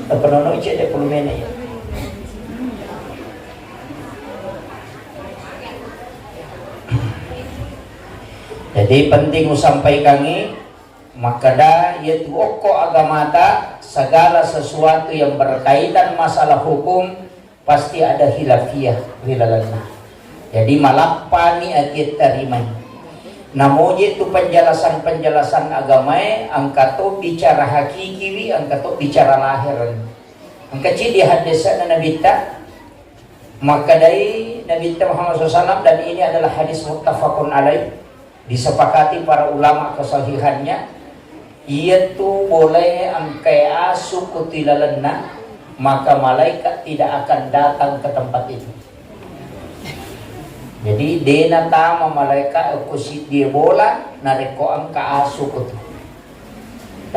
Penono cek de pelumena ya. Jadi penting sampaikan ini maka dah yaitu oko agama ta segala sesuatu yang berkaitan masalah hukum pasti ada hilafiyah wilalana. Jadi malapani akit tarimai. Namun itu penjelasan agama angkato bicara hakiki angkato bicara lahir. Angkaci di hadisan Nabi ta maka dari Nabi Muhammad SAW dan ini adalah hadis muttafaqun alaih disepakati para ulama kesahihannya yaitu boleh angkai asu kutilalena maka malaikat tidak akan datang ke tempat itu. Jadi dena tama malaikat kusit dia bola nareko angka asu kutu.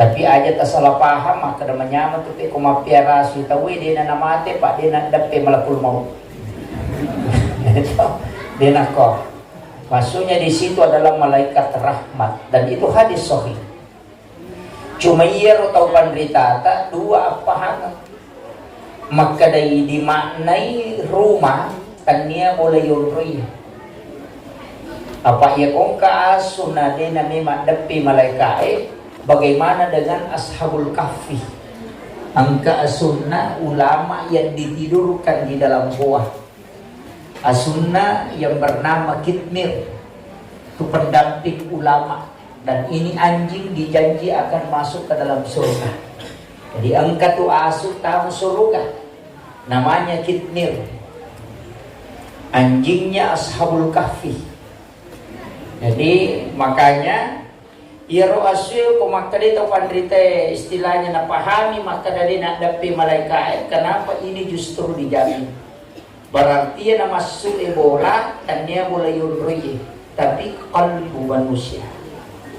Tapi aja tak salah paham maka namanya tu pe kumapiara asu tahu dena namate pak dena dape malakul maut. Dena kok maksudnya di situ adalah malaikat rahmat dan itu hadis sahih. Cuma ia atau penderita tak dua apa maka dari dimaknai rumah tania boleh yurui. Apa ia kongka sunade nami madapi malaikat bagaimana dengan ashabul kahfi? Angka sunnah ulama yang ditidurkan di dalam gua. As-sunnah yang bernama Kitmir itu pendamping ulama dan ini anjing dijanji akan masuk ke dalam surga. Jadi angka tu asuk tamu surga namanya Kitmir, anjingnya ashabul kahfi. Jadi makanya iro asyik kumakali tau pandrite istilahnya na pahami maka dari nak dapi malaikat. Kenapa ini justru dijamin? Berarti dia nama masuk bola dan dia boleh yurui tapi kalbu manusia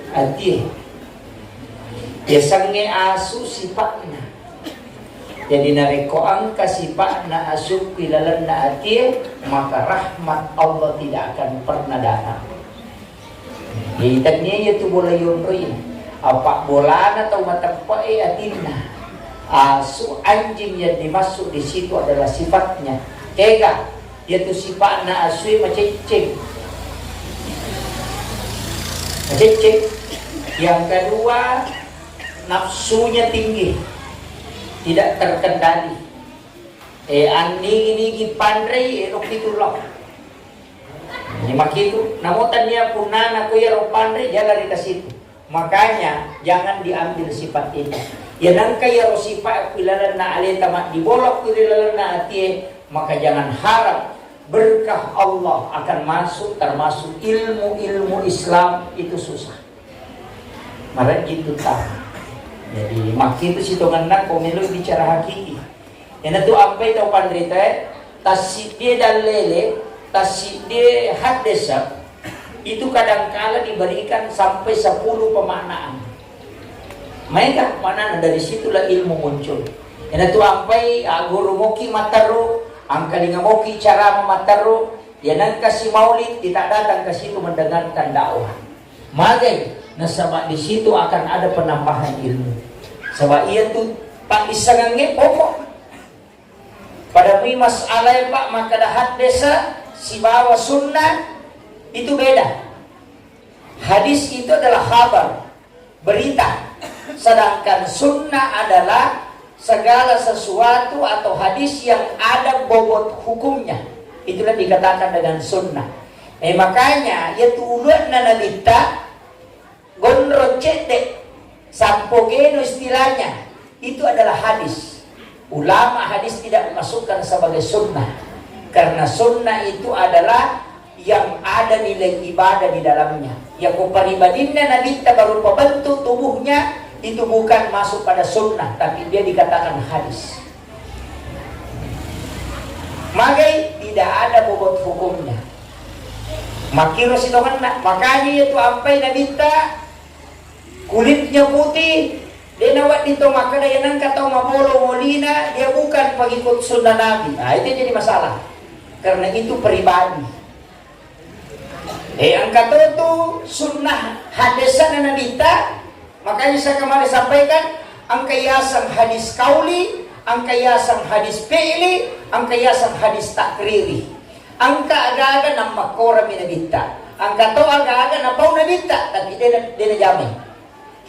arti dia sange asu sifatnya jadi nareko angka sifatnya asu kilalan na arti maka rahmat Allah tidak akan pernah datang. Jadi tadinya itu boleh yurui apa bola atau mata pae atina asu anjing yang dimasuk di situ adalah sifatnya. Kega, yaitu sifatnya asui macecek. Yang kedua, nafsunya tinggi, tidak terkendali. Ini pandai, itulah. Ini makitu, namun tanya punan aku ya pandai jalan di situ. Makanya jangan diambil sifat ini. Ya nangka ya sifat pilaran na aleta mak dibolok pilaran na atie. Maka jangan harap berkah Allah akan masuk termasuk ilmu Islam itu susah. Maka itu tak. Jadi makin itu sitongan nak komilu bicara hakiki. Yang itu apa itu pandrita tasik dia dan lele tasik dia hadesap itu kadang-kala diberikan sampai 10 pemaknaan. Mereka mana dari situlah ilmu muncul. Yang itu ampai guru moki mataru angka ngamoki cara memataru dia nang kasih maulid tidak datang ke situ mendengarkan dakwah. Magai nasabak di situ akan ada penambahan ilmu. Sebab ia tu pak isangange pokok. Pada masalah pak maka dah desa si bawa sunnah itu beda. Hadis itu adalah kabar, berita. Sedangkan sunnah adalah segala sesuatu atau hadis yang ada bobot hukumnya. Itulah dikatakan dengan sunnah. Makanya ya tulun na nalita gondro cete sampogeno istilahnya itu adalah hadis. Ulama hadis tidak memasukkan sebagai sunnah karena sunnah itu adalah yang ada nilai ibadah di dalamnya. Ya kuparibadinna nalita baru pembentuk tubuhnya itu bukan masuk pada sunnah, tapi dia dikatakan hadis. Magai tidak ada bobot hukumnya. Makiro sitongan makanya itu ampai nabita kulitnya putih, dia nawat dito maka dia nang kata mapolo molina dia bukan pengikut sunnah Nabi. Nah itu jadi masalah. Karena itu pribadi. Angkat itu sunnah hadisan nabita. Makanya saya kemarin sampaikan angka yasan hadis kauli, ang kayasang hadis fi'li, ang kayasang hadis takriri. Ang kaagaga ng makora minabita. Ang kato aga-aga na pau nabita, tapi dia najamay.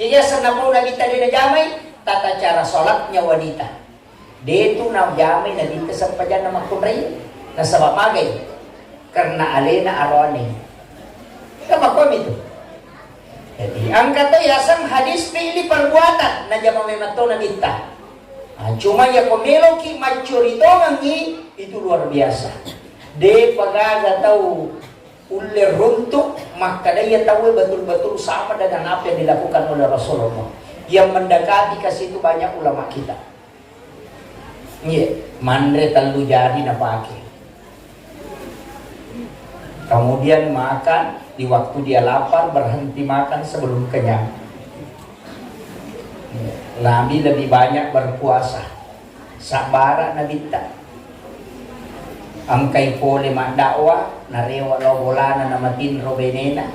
Kayasang na pau nabita dia najamay, tata cara sholatnya wanita. Dia itu najamay nabita sa padyan na magkumray, na sa mamagay. Karena alena arone. Kamakom itu. Jadi, ang katayasang hadis fi'li perbuatan na jamay mato nabita. Cuma ya komelo ki maturito ngangi itu luar biasa. De pagaga tahu ulir runtuh, maka dia tahu betul-betul sama dengan apa yang dilakukan oleh Rasulullah. Yang mendekati ke situ banyak ulama kita. Iya, mandre talu jadi napake. Kemudian makan di waktu dia lapar, berhenti makan sebelum kenyang. Nabi lebih banyak berpuasa. Sabara Nabi tak. Angkay pole dakwah narewa lawolana na matinro benena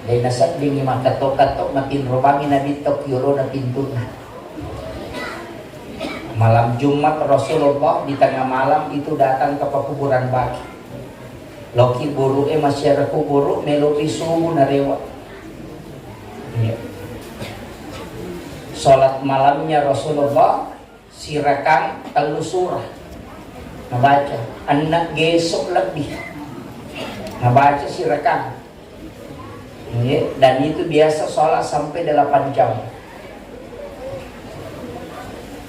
dahil nasabing makato-kato matinro bangi na dito kyuro na pintuna. Malam Jumat Rasulullah di tengah malam itu datang ke pekuburan baki. Loki buru masyarakat kuburu melopi subuh narewa. Salat malamnya Rasulullah sirakan telu surah. Nabaca anak gesok lebih nabaca sirakan dan itu biasa sholat sampai 8 jam.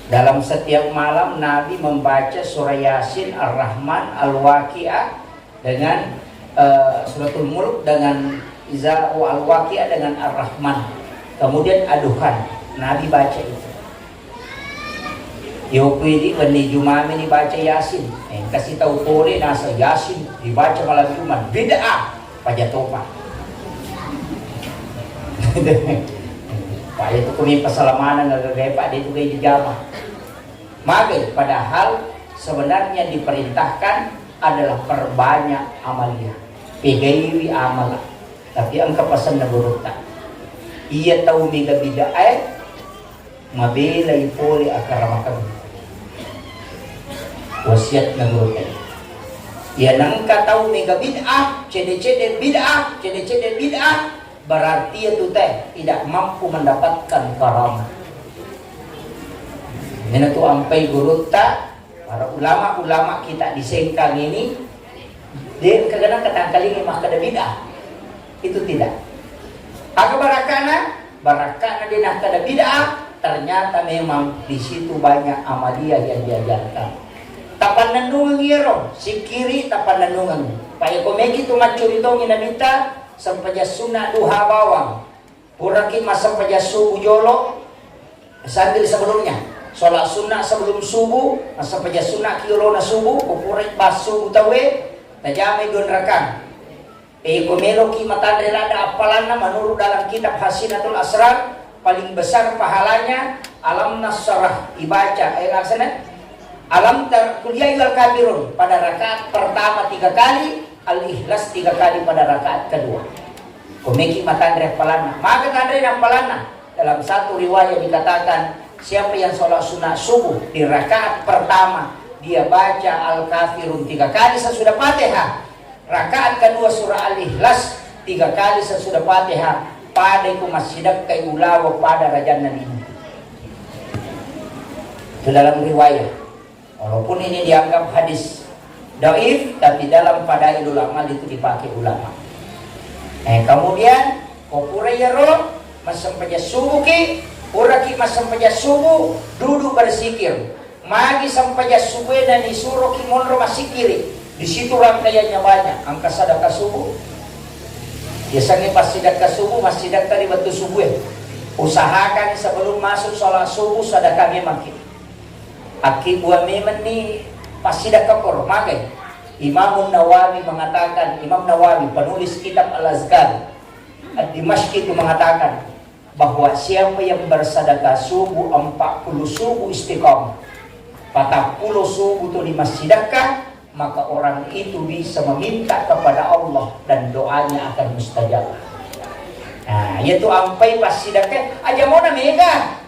Dalam setiap malam Nabi membaca surah Yasin, Ar-Rahman, Al-Waqi'ah dengan suratul Mulk dengan Iza Al-Waqi'ah dengan Ar-Rahman, kemudian Aduhan. Nabi baca itu. Yo pwede wani Jumami ni baca Yasin. Kasih tahu tore nasa Yasin dibaca malam Jumat. Bid'ah pajatopa. Pak itu kami pasalamanan nagagaypa dito kay dijama. Magay padahal sebenarnya diperintahkan adalah perbanyak amalia. Pegayri amala. Tapi ang kapasan na buruta. Iya tahu mega bid'ah mabelay poli akaramakan. Wasiat na burutan. Yan ang kataw mega bid'ah, cede-cede bid'ah, cede-cede bid'ah, berarti itu tidak mampu mendapatkan karamah. Ini tuh ampai guruta, para ulama-ulama kita di Sengkang ini, dia kadang katangkalingi mah kada bid'ah. Itu tidak. Aga barakana dia nak kada bid'ah, ternyata memang di situ banyak amalia yang diajarkan. Tapan nanungang iro, si kiri tapan nanungang. Paya komeki tu macuritong inanita, sampaja sunat duha bawang. Puraki masampaja subuh jolo, sambil sebelumnya. Sholat sunnah sebelum subuh, masampaja sunat kilo na subuh, kupurit pas subuh tawe, najamay dun rakan. Komelo ki matandre lada apalan menurut dalam kitab Hasinatul Asrar, paling besar pahalanya alam nasrah ibaca laksana alam kuliah al-kafirun pada rakaat pertama 3 kali, al-ikhlas 3 kali pada rakaat kedua. Komeki matandre palana. Maka tandre na palana. Dalam satu riwayat dikatakan siapa yang sholat sunat subuh di rakaat pertama dia baca al-kafirun 3 kali sesudah Fatihah. Rakaat kedua surah al-ikhlas 3 kali sesudah Fatihah. Pada ku masjidak kay ulawa pada rajan ini. Itu dalam riwayat. Walaupun ini dianggap hadis dhaif, tapi dalam fadailul amal itu dipakai ulama. Kemudian kopurayaro masampaja subuh ki, uraki masampaja subuh duduk bersikir. Magi sampaja subuh dan disuruh ki monro masikiri. Di situ rangkaiannya banyak. Angka sedekah subuh. Biasanya pas sedekah subuh, masih sedekah di batu subuh. Usahakan sebelum masuk sholat subuh sedekah memang kita. Aki buah memang ni pasti dah kapur magai. Imam Nawawi mengatakan, Imam Nawawi penulis kitab Al-Azkar Ad-Dimashqi itu mengatakan bahwa siapa yang bersedekah subuh 40 subuh istiqamah, 40 subuh itu di masjidakah, maka orang itu bisa meminta kepada Allah dan doanya akan mustajab. Nah, yaitu ampai pas sedekah aja mau na mega.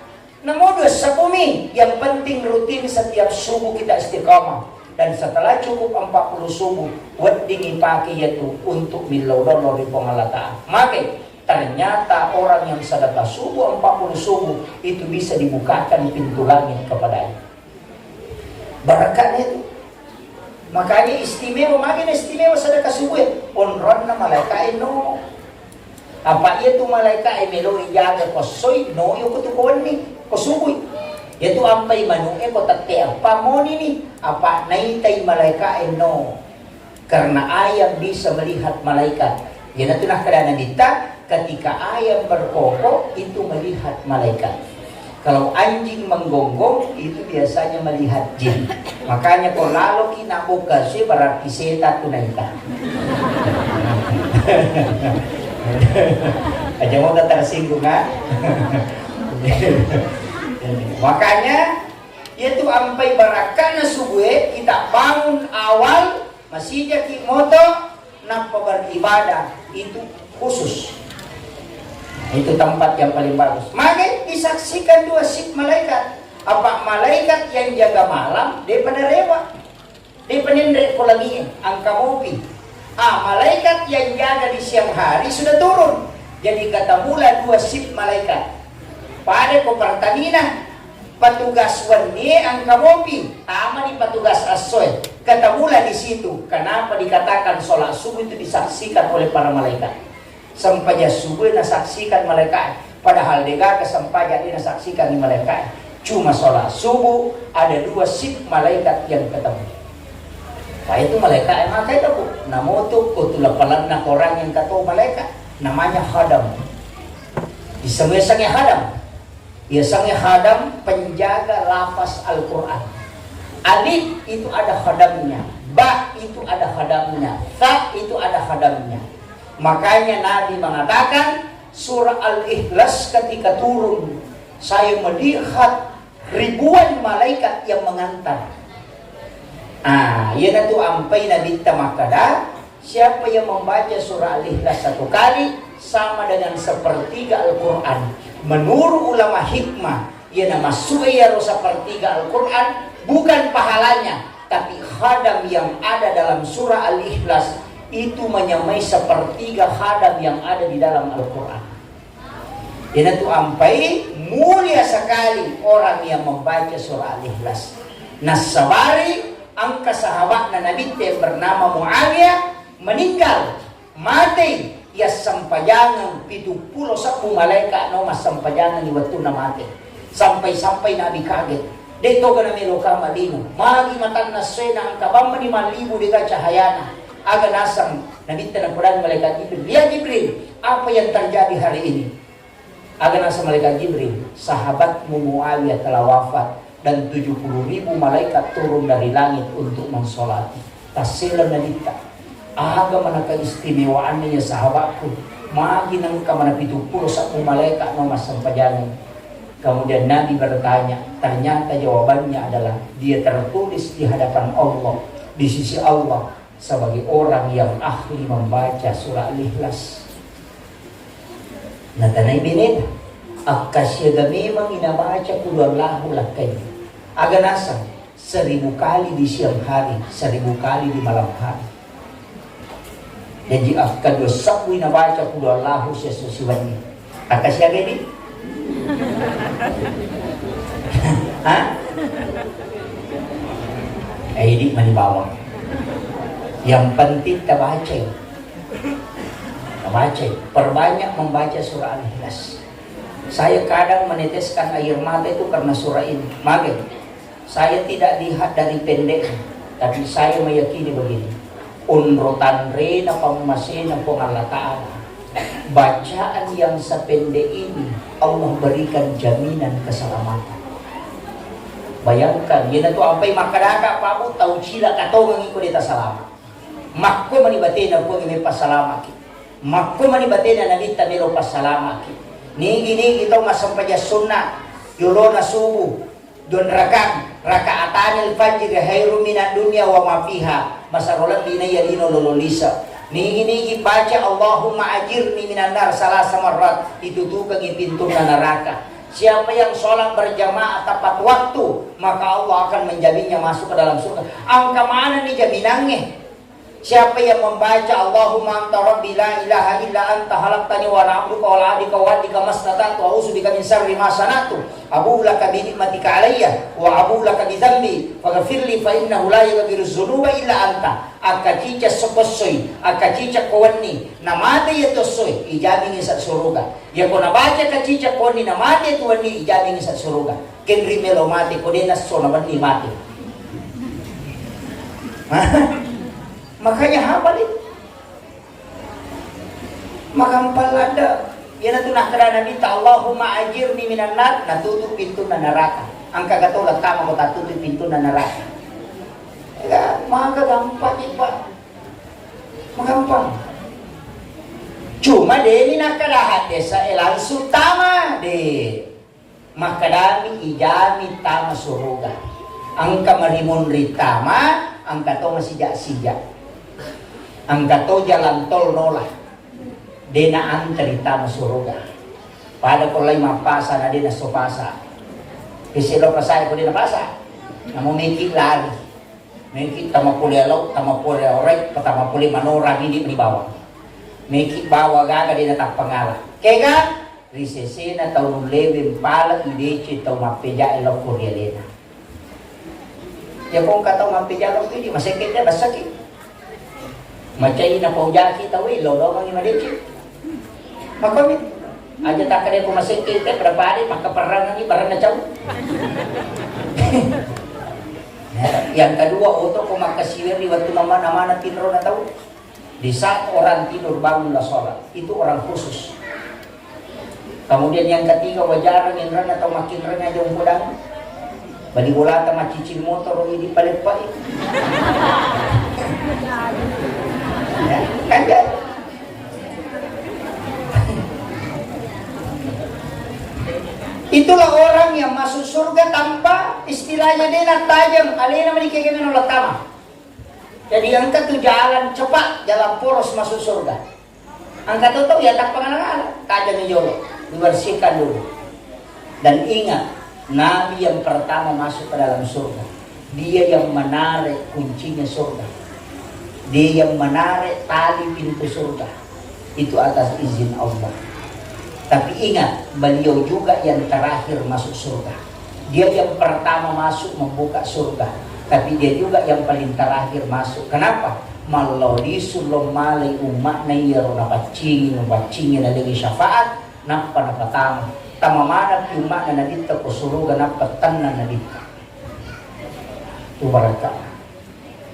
Nomor 2, sepumi. Yang penting rutin setiap subuh kita istiqamah. Dan setelah cukup 40 subuh, wedding pakai yaitu untuk milodon di pengalataan. Maka ternyata orang yang sedekah subuh 40 subuh itu bisa dibukakan pintu langit kepadanya. Barakatnya itu. Makanya istimewa, makin istimewa sedekah subuh. Onron na malaikat no. Apa itu malaikat melo ijaga ko soy no yo kutukon ni ko subuh. Itu ampay manuke ko tatte apa mo ni apa naitay malaikat no. Karena ayam bisa melihat malaikat. Yan ito nakadana kita ketika ayam berkokok itu melihat malaikat. Kalau anjing menggonggong itu biasanya melihat jin. Makanya kalau lalu kinabuka sih berarti setan tunaita. Aja mau tersinggung kan? Makanya itu ampai barakana subuh kita bangun awal masih jadi moto nampak beribadah itu khusus. Itu tempat yang paling bagus. Maka disaksikan 2 sip malaikat. Apa malaikat yang jaga malam dia pada rewa. Dia penendrek lagi angka mopi. Malaikat yang jaga di siang hari sudah turun. Jadi kata mula 2 sip malaikat. Pada ko Pertamina petugas wani angka mopi, ama di petugas asoy. Kata mula di situ. Kenapa dikatakan sholat subuh itu disaksikan oleh para malaikat? Sampaja subuh nasaksikan malaikat. Padahal dega kesampaja dia nasaksikan di malaikat. Cuma sholat subuh ada 2 sip malaikat yang ketemu. Nah itu malaikat maka itu po. Namo tu kutulapalan na orang yang kata malaikat. Namanya Hadam. Isang-isangnya Hadam. Biasanya Hadam penjaga lafaz Al-Quran. Alif itu ada hadamnya. Ba itu ada hadamnya. Ta itu ada hadamnya. Makanya Nabi mengatakan surah Al-Ikhlas ketika turun, saya melihat ribuan malaikat yang mengantar. Yan itu ampai Nabi tamakada. Siapa yang membaca surah Al-Ikhlas 1 kali sama dengan sepertiga Al-Quran. Menurut ulama hikmah, ia nama suaya sepertiga Al-Quran bukan pahalanya, tapi khadam yang ada dalam surah Al-Ikhlas itu menyamai sepertiga khadam yang ada di dalam Al-Quran. Ini tuh ampai mulia sekali orang yang membaca surah Al-Ikhlas. Nasabari angka sahabat Nabi yang bernama Muawiyah meninggal, mati. Ya sampajangan 70 malaikat no mas sampajangan ni waktu na mati. Sampai-sampai Nabi kaget. Dito ka na miloka malino. Magi matan na sena ang kabamba ni malibu di cahayana. Aga nasang Nabi tanagpuran malaikat Jibril. Ya Jibril, apa yang terjadi hari ini? Aga nasa malaikat Jibril, sahabat Muawiyah telah wafat dan 70.000 malaikat turun dari langit untuk mensolati. Tasilan na dita. Aga manaka istimewaannya ya sahabatku. Magi nang kamana 70 malaikat no mas sampajangan. Kemudian Nabi bertanya, ternyata jawabannya adalah dia tertulis di hadapan Allah, di sisi Allah sebagai orang yang ahli membaca surah Al-Ikhlas. Natanay binid, akasya gami mang inabaca kulallahu lakay. Aga nasa 1000 kali di siang hari, 1000 kali di malam hari. Jadi akan dosa kui nabaca kulallahu sesusiwannya. Akasya gini? Ini manibawang. Yang penting kita baca. Perbanyak membaca surah Al-Ikhlas. Saya kadang meneteskan air mata itu karena surah ini. Maka saya tidak lihat dari pendek, tapi saya meyakini begini. Unrutan re na pamasin ng Allah Ta'ala. Bacaan yang sependek ini Allah berikan jaminan keselamatan. Bayangkan, yun na to ampay makadaka pa mo tau sila katongang iko dita salama. Makko manibate na po may pasalama ki. Makko manibate na nalita nilo pasalama ki. Nigi ito masampaya sunnah yulo na subu don rakaatanil fajr khairum minad dunya wa ma fiha. Masarolat dinaya dino lololisa. Nigi baca Allahumma ajirni minan nar salasa marrat, itu tukang pintu na neraka. Siapa yang sholat berjamaah tepat waktu, maka Allah akan menjaminnya masuk ke dalam surga. Angka mana nih jaminannya? Siapa yang membaca Allahumma anta rabbi la ilaha illa anta khalaqtani wa ana abduka wa la adika wa adika masnatatu wa a'udzubika min syarri ma sanatu abu laka bi ni'matika alayya wa abu laka bi dhanbi faghfirli fa innahu la yaghfiru dzunuba illa anta. Akacica soposoy, akacica kawani namade yato soy ijabing sa suruga. Ya ko nabaca kacica kawani namade tuwani ijabing sa suruga. Kenri melo mate ko dinas so naman ni mate. Makanya hafal itu. Makampal ada. Yan na tunakara na dito, Allahumma ajirni minan nar, natutup pintu na neraka. Ang kagatulat tama ko tatutup pintu na neraka. Maka gampang iba. Magampang. Cuma demi nakarahat desa elang sutama de. Makadami ijami tama suruga. Ang kamarimun ritama, ang kato masijak-sijak. Ang gato jalan tol nolah dena antri tama suruga pada kolay mapasa na dina sopasa kasi lo pasay ko dina pasa na mumikit lari mumikit tamapuli alaw tamapuli oray patamapuli manora hindi manibawa mumikit bawa gaga dina takpangala kaya risesena tau lewin pala idechi tau mapeja elaw kuryalena ya kung kataw mapeja elaw hindi masakit na basakit macai na po jaki tawi lolo mang imadichi makomit aja tak kare ko masakit te prabadi makaparang ni barang na caw. Yang kedua auto ko makasihir di waktu nama tidur na tahu di saat orang tidur bangunlah sholat itu orang khusus. Kemudian yang ketiga wajar yang rana atau makin rana jauh podang bali bola ta cicil motor ini palit palit. Ya, kan ya? Itulah orang yang masuk surga tanpa istilahnya dia tajam, alena menikah menolak tama. Jadi angka tu jalan cepat, jalan poros masuk surga. Angka tu tahu ya tak pengalang-alang, tajam jolo, dibersihkan dulu. Dan ingat, Nabi yang pertama masuk ke dalam surga, dia yang menarik kuncinya surga. Dia yang menarik tali pintu surga itu atas izin Allah. Tapi ingat, beliau juga yang terakhir masuk surga. Dia yang pertama masuk membuka surga, tapi dia juga yang paling terakhir masuk. Kenapa? Malawli sulom malay umat na iyaro na pacingin na lagi syafaat napa napatama tamamana umat na nadita ko surga napatan na nadita. Itu baraka.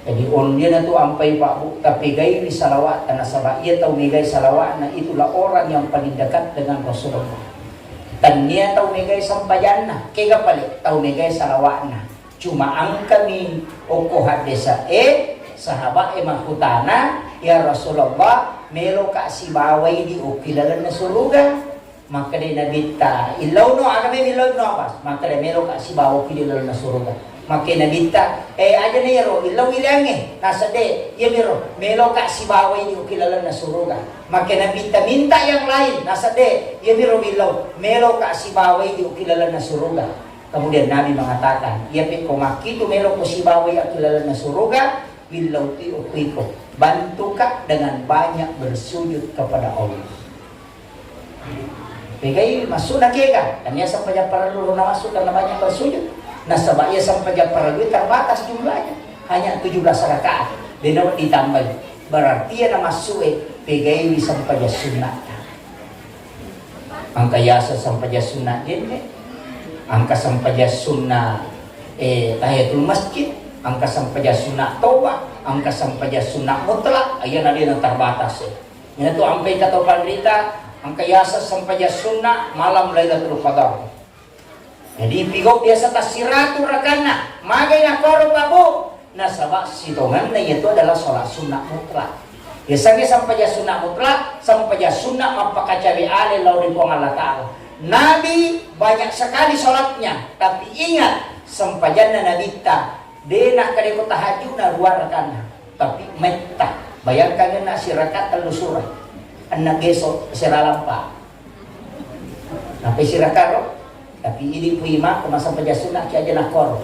Jadi on dia na tu ampai Pak Bu, tapi gay salawat na sabah iya tau megay salawat na itulah orang yang paling dekat dengan Rasulullah. Dan niya tau megay sampayan na, kaya palit tau megay salawat na. Cuma ang kami okohat desa sahabat makutana ya Rasulullah melo ka si baway di ukilalan na suluga. Maka dia nabita ilaw no aga may ilaw no apas maka dia melo ka si baway ukilalan na suluga. Maka nabita aja na yaro ilaw ilange nasa de ya miro melo ka si baway di ukilalan na suluga. Maka nabita minta yang lain nasa de ya miro ilaw melo ka si baway di ukilalan na suluga. Kemudian Nabi mengatakan ya peko makitu melo ko si baway ukilalan na suluga bilauti ukwiko bantuka dengan banyak bersujud kepada Allah. Pegai masuk na kega dan ya sampai para lulu na masuk dan banyak bersujud. Nah sebab ya sampai para lulu terbatas jumlahnya hanya 17 rakaat. Dan ditambah berarti ya nama masuk pegai sampai sunat. Angka yasa sampai sunat ini. Angka sampai sunnah tahiyatul masjid. Angka sampai sunnah taubat, angka sampai sunnah mutlak, ayan ada yang terbatas. Ini tuh sampai kata pandita, angka yasa sampai sunnah malam Lailatul Qadar. Jadi pigok biasa tasiratu rakana, magay na koro babu. Nah sabak sitongan na itu adalah sholat sunnah mutlak. Biasanya sampai sunnah mutlak, sampai sunnah mapakacabi ale lauri pong Allah Ta'ala. Nabi banyak sekali sholatnya, tapi ingat sampajan na nabita. Dia nak kadeko tahajud na dua rakaat tapi metta bayangkan na si rakaat telusura anak gesok siralampa sampai si rakaat Tapi ini pu imam kemasa penjasuna ki aja nakor.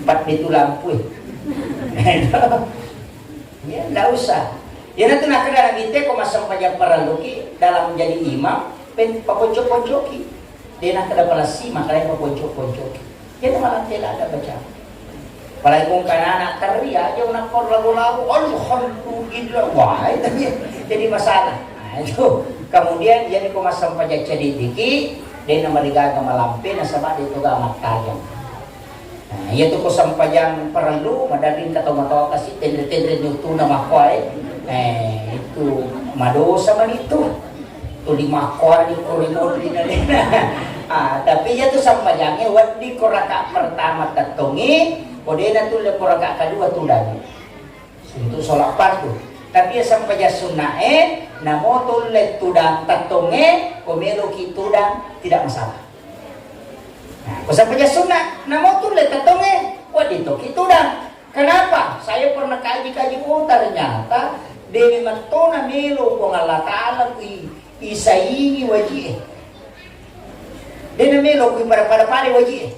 4 itu lampu. Ya enggak usah. Ya nanti nak kena kita kemasa penjasuna paraluki dalam menjadi imam pen papocok-pocoki. Dia nak kena palasi makanya papocok-pocoki. Kita malah tidak ada baca. Apalagi kung anak teriak aja nakor lagu-lagu alhamdulillah. Wah itu jadi masalah. Nah, itu kemudian jadi kemasa penjasuna diki dia nama digaga malampe na sama dito ga matayang. Nah, iya to ko sampayang perlu madalin kataw-mataw kasi tendre-tendre nyo na makoy. Itu madosa man ito. To di makoy ni korimodri na din. Tapi iya to sampayangnya wat di koraka pertama tatungi, kode na to le koraka kedua tudan. Untuk sholat fardu. Tapi sampai sunae namo tulet tudang tatunge komelo ki tudang tidak masalah. Nah, sampai sunat namo tulet tatunge wadito ki tudang. Kenapa? Saya pernah kaji-kaji ternyata Dewi Matona melo kung Allah Ta'ala isaingi wajih. Dia melo kung pada wajih.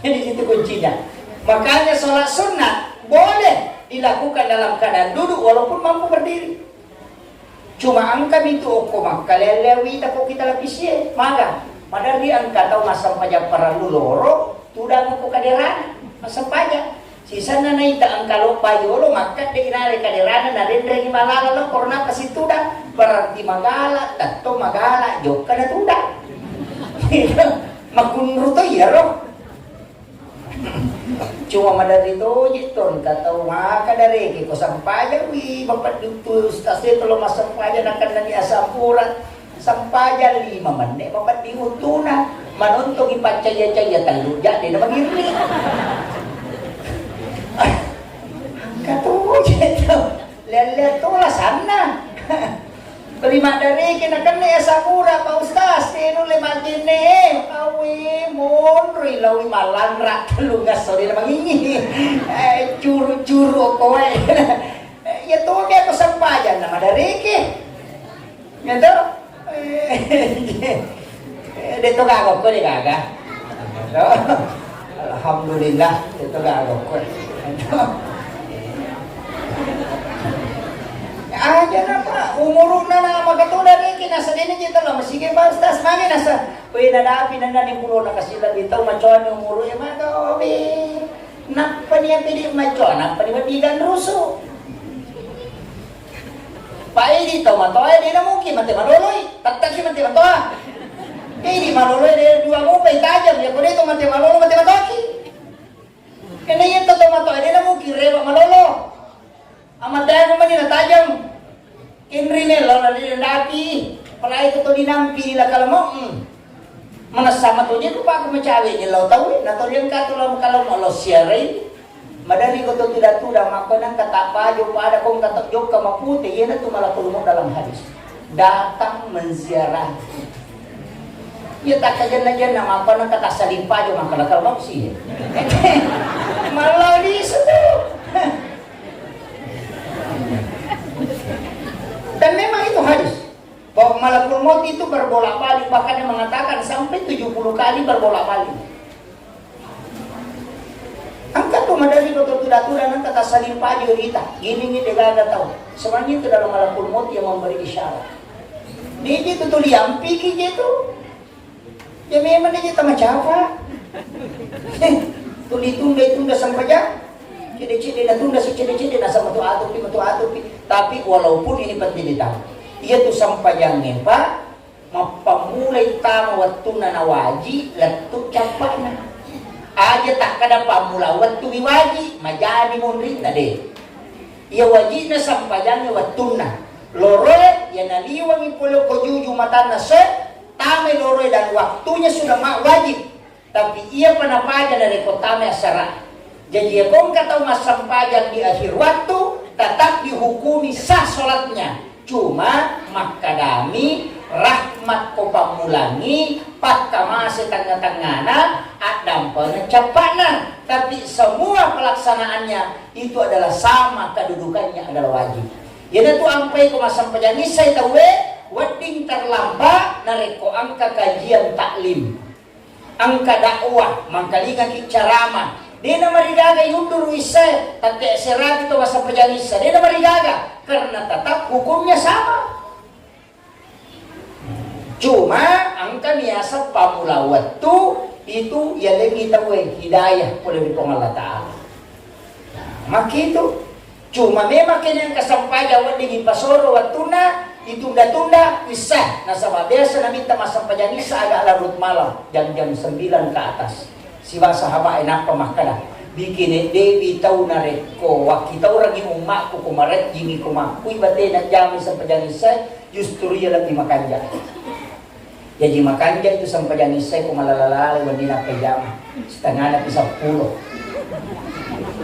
Di situ kuncinya. Makanya sholat sunat boleh dilakukan dalam keadaan duduk walaupun mampu berdiri. Cuma angka itu okomak kalelewi tako kita lapisi maga. Padahal dia angka tahu masa pajak para luloro tudang ko kaderana masa pajak. Sisa na naita angka lo payolo maka de inale kaderana na rendre malala lo korna kasi tudang berarti magala tatto magala jok kana tudang. Makunro to yero. Cuma madari to jiton kata maka dari ko sampaja wi bapak itu stasiun kalau mas sampaja nakan nani asampuran sampaja 5 menit bapak diutuna manuntong ipacaya-caya telu jadi na magirli kata jito lele to lah sana Kelima dari kena kena sakura Pak Ustaz tino lima kene awi monri lawi malan rak lungas sorry na mangingi curu-curu kowe ya to ke ko sampajan nama dari ke gitu dito gagok ko di gaga alhamdulillah dito gagok ko aja na pa umurog na magatula rin kinasa din dito lang sige ba Ustaz magi nasa uy nadapi na ni puro na kasi dito machuan yung umuro ya mga obi napaniya pili machuan napaniya bigan ruso pae dito matoy di na mungkin mati maloloy tattaki mati matoa di maloloy di dua mo pa itajam ya ko dito mati malolo mati matoki kaya yung toto matoy di na mungkin rewa malolo amatay mo man tajam kinrinel na dinadati palay ko to dinampi nila kalamo manasama to niya ko pa ako macawi nila tawin natulyan ka to lang kalamo lo siyarin madali ko to tuda-tuda mako nang katapayo pada kong katakjok ka maputi yan na tumalapulmo dalam hadis datang menziarah ya tak kajan na dyan na mako nang katasalimpayo makalakal maksi malalis ito dan memang itu hadis bahwa malakul maut itu berbolak-balik bahkan yang mengatakan sampai 70 kali berbolak-balik angkat tuh madali betul tuda-tuda nang kata salim pajo kita gini dia gak tahu semuanya itu dalam malakul maut yang memberi isyarat dia itu tuh liampi gitu ya memang dia sama Java tuh ditunda sampai jam cede-cede na tunda si cede-cede na sa matu-atupi tapi walaupun ini penting ditahu ia tu sampayangin pa mapamulay tama waktu na nawaji latuk campak na aja tak kada pamula waktu miwaji majani munrin na de ia wajib na sampayangin waktu na loroy ya naliwang ipulo ko juju mata na set tama loroy dan waktunya sudah wajib tapi ia panapaja dari kotame asara. Jadi kung kataw masampajan di akhir waktu tetap dihukumi sah sholatnya cuma makadami rahmat ko pamulangi pagkamasi tengah-tengahna at dampalnya cepatna tapi semua pelaksanaannya itu adalah sama kedudukannya adalah wajib yana tu ampai ko masampajan ni saya tahu wading terlambat nareko angka kajian taklim angka dakwah, mangkalingan ceramah. Dia na marigaga yundur isa, tate serabi to wasa pajanisa. Dia na marigaga karena tetap hukumnya sama. Cuma angka niasa pamulawat itu yang kita hidayah oleh Allah Ta'ala. Makitu cuma memang kini yang kasampayan di pasoro watuna itu tunda bisa nasabah biasa na minta masampayan isa agak larut malam jam 9 ke atas siwa sahabat enak pemakada bikin dewi tahu nareko wakita orang yung umakku kumaret jimi kumakui bate na jami sampayan isa justru ia lagi makan jam jadi makan jam itu sampayan isa kumalalalala wandina pejama setengah na 10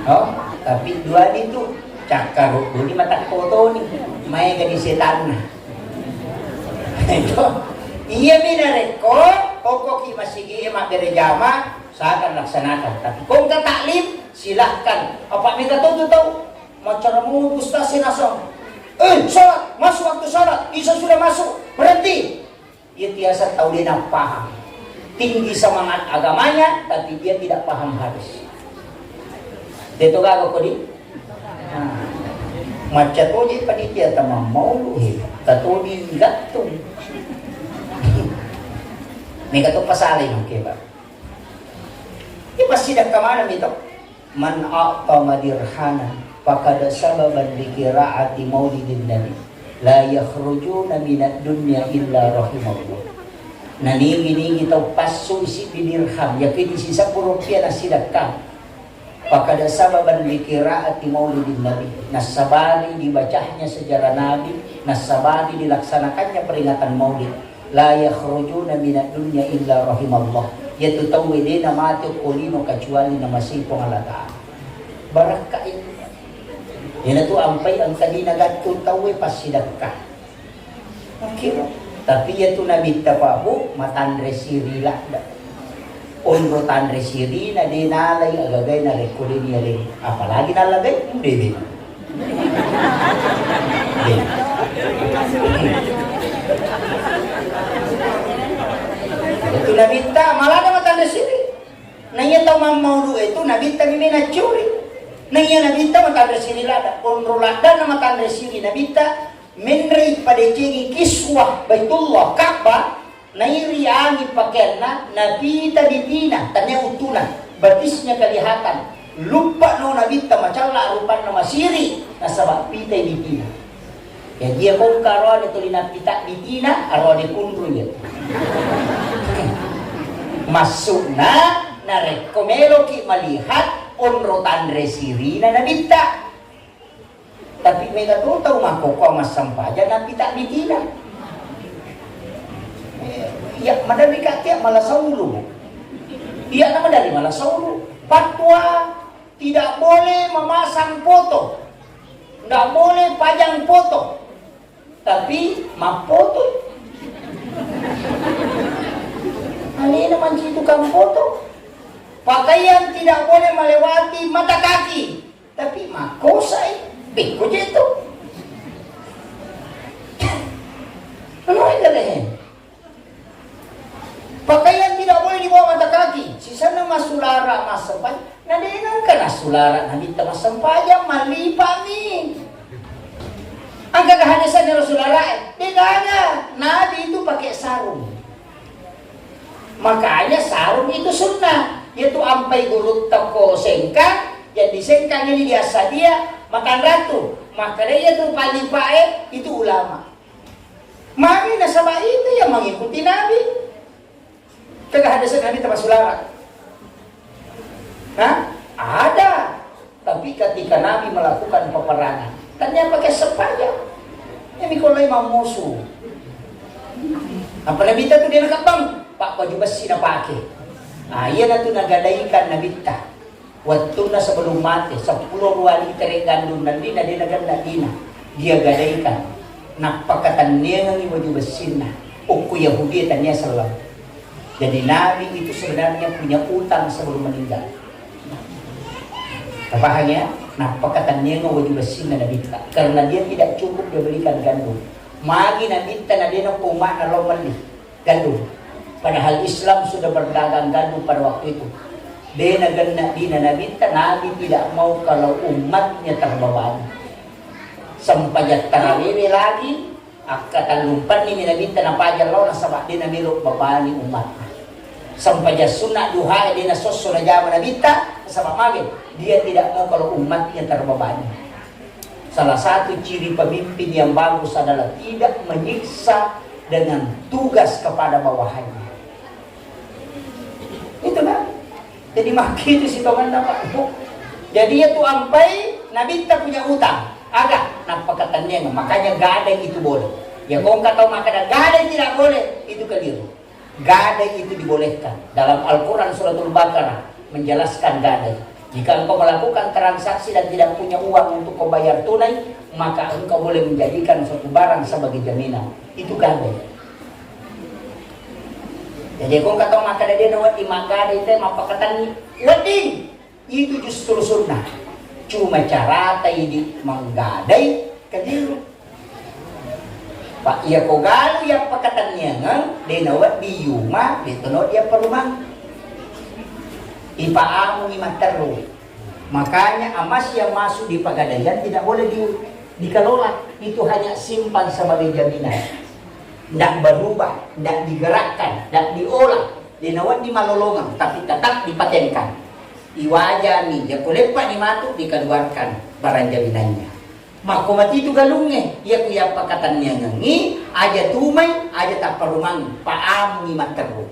oh tapi dua itu cakar ini mata foto nih maya gani setan na itu iya minareko pokok masigi emak derejama saya akan laksanakan tapi kung taklim silahkan apa mereka tahu macam mau gustasi nasong sholat masuk waktu sholat isa sudah masuk berhenti dia tiasa tahu dia nak paham tinggi semangat agamanya tapi dia tidak paham hadis itu gago ko di macam tu je panitia tamam mau tato di gatong ni kato pasalay ng kiba pasti dah kamana ito man a'ta dirhana faqad sababan li qira'ati maulidin nabi la yakhrujuna minad dunya illa rahimallah nani kita pasu isi dirham yakin isi 10 rupiah na sidakah Pakada sababan likiraati maulidin Nabi nasabari dibacanya sejarah Nabi nasabari dilaksanakannya peringatan maulid la yakhrujuna minad dunya illa rahimallah yaitu tawidina mati kulino kecuali nama sipong Allah Ta'ala barakah itu yan itu ampay ang kanina gadto tawi pasidakah okay. Tapi yaitu Nabi tapabu matandre sirila Onro tandre siri na dinalay agagay na rekulin yaling apalagi nalagay hindi din itu nabita malah na matandre siri nanya tau mamaudu itu nabita gimana curi nanya nabita matandre siri lada onro lada na matandre siri nabita menri pada cigi kiswah baitullah Ka'bah nairi angin pakaianna nabita ditina tanya utunan batisnya kelihatan lupa no nabita macala rupan nama siri nasabak pita ditina ya dia kong karoan itu linapita ditina arwani kunru ya masukna na rekomelo ki malihat onrotan resiri na nabita tapi mereka tahu makoko mas sampaja nabita ditina ya madali kaki malah saulu iya nama dari malah saulu fatwa tidak boleh memasang foto tidak boleh pajang foto tapi mafoto ini naman tukang foto pakaian tidak boleh melewati mata kaki tapi makosai beko itu ano yang pakaian tidak boleh di bawah mata kaki. Sisa na masulara masampay. Nadinan ka na sulara na minta masampay. Malipa ni. Ang kagahanasan ni Rasulullah. Di gana. Nabi itu pakai sarung. Makanya sarung itu sunnah. Yaitu ampai gurut toko sengkang. Yang disengkang ini biasa dia makan ratu. Makanya itu palipae itu ulama. Mami nasabah itu yang mengikuti Nabi. Kegahadasan Nabi termasuk larat. Nah, ada. Tapi ketika Nabi melakukan peperangan, ternyata pakai sepaya. Ini kalau imam musuh. Apa Nabi itu dia nak bang? Pak baju besi nak pakai. Ah, ia tu nagadaikan Nabi ta. Waktu na sebelum mati, 10 wali tergandung nanti dia naganda dina. Dia gadaikan. Napakatan niya ng baju besi na. Uku Yahudi tanya salam. Jadi Nabi itu sebenarnya punya utang sebelum meninggal. Apanya? Nah, pakatan dia ngawaju besi na Nabi karena dia tidak cukup dia belikan gandum. Magi Nabi na dia na puma na lomali gandum. Padahal Islam sudah berdagang gaduh pada waktu itu. Dina nabinta, Nabi tidak mau kalau umatnya terbebani. Sampajat tarawewe lagi, akatan lumpan ni nabinta na pajal lo nasabak dina milok babani umat. Sampajat sunnah duha dina sosso na jama nabinta nasabak magin. Dia tidak mau kalau umatnya terbebani. Salah satu ciri pemimpin yang bagus adalah tidak menyiksa dengan tugas kepada bawahannya. Itu kan? Jadi maki itu si Tuhan dapat. Jadi itu ampai Nabi tak punya utang. Agak napakatanya, makanya gadai itu boleh. Ya kau kata makanya gadai tidak boleh, itu keliru. Gadai itu dibolehkan. Dalam Al-Quran Suratul Baqarah menjelaskan gadai. Jika engkau melakukan transaksi dan tidak punya uang untuk kau bayar tunai, maka engkau boleh menjadikan suatu barang sebagai jaminan. Itu gadai. Jadi kau kata makanya dia nawat di gadai itu mapakatan wading. Itu justru sunnah. Cuma cara tadi menggadai keliru. Pak ia kau galu yang pakatannya ngan dia nawat di rumah, dia tenot dia perumah. Ipaamu imah terus. Makanya emas yang masuk di pegadaian tidak boleh dikelola. Itu hanya simpan sebagai jaminan. Tidak berubah, tidak digerakkan, tidak diolah. Dinawat di malolongan, tapi tetap dipatenkan. Iwajami, ya kulepa ni matuk dikeluarkan barang jaminannya. Maka mati itu galungnya, ya kuya pakatannya ngangi, aja tumai, aja tak perumang, paamu imah terus.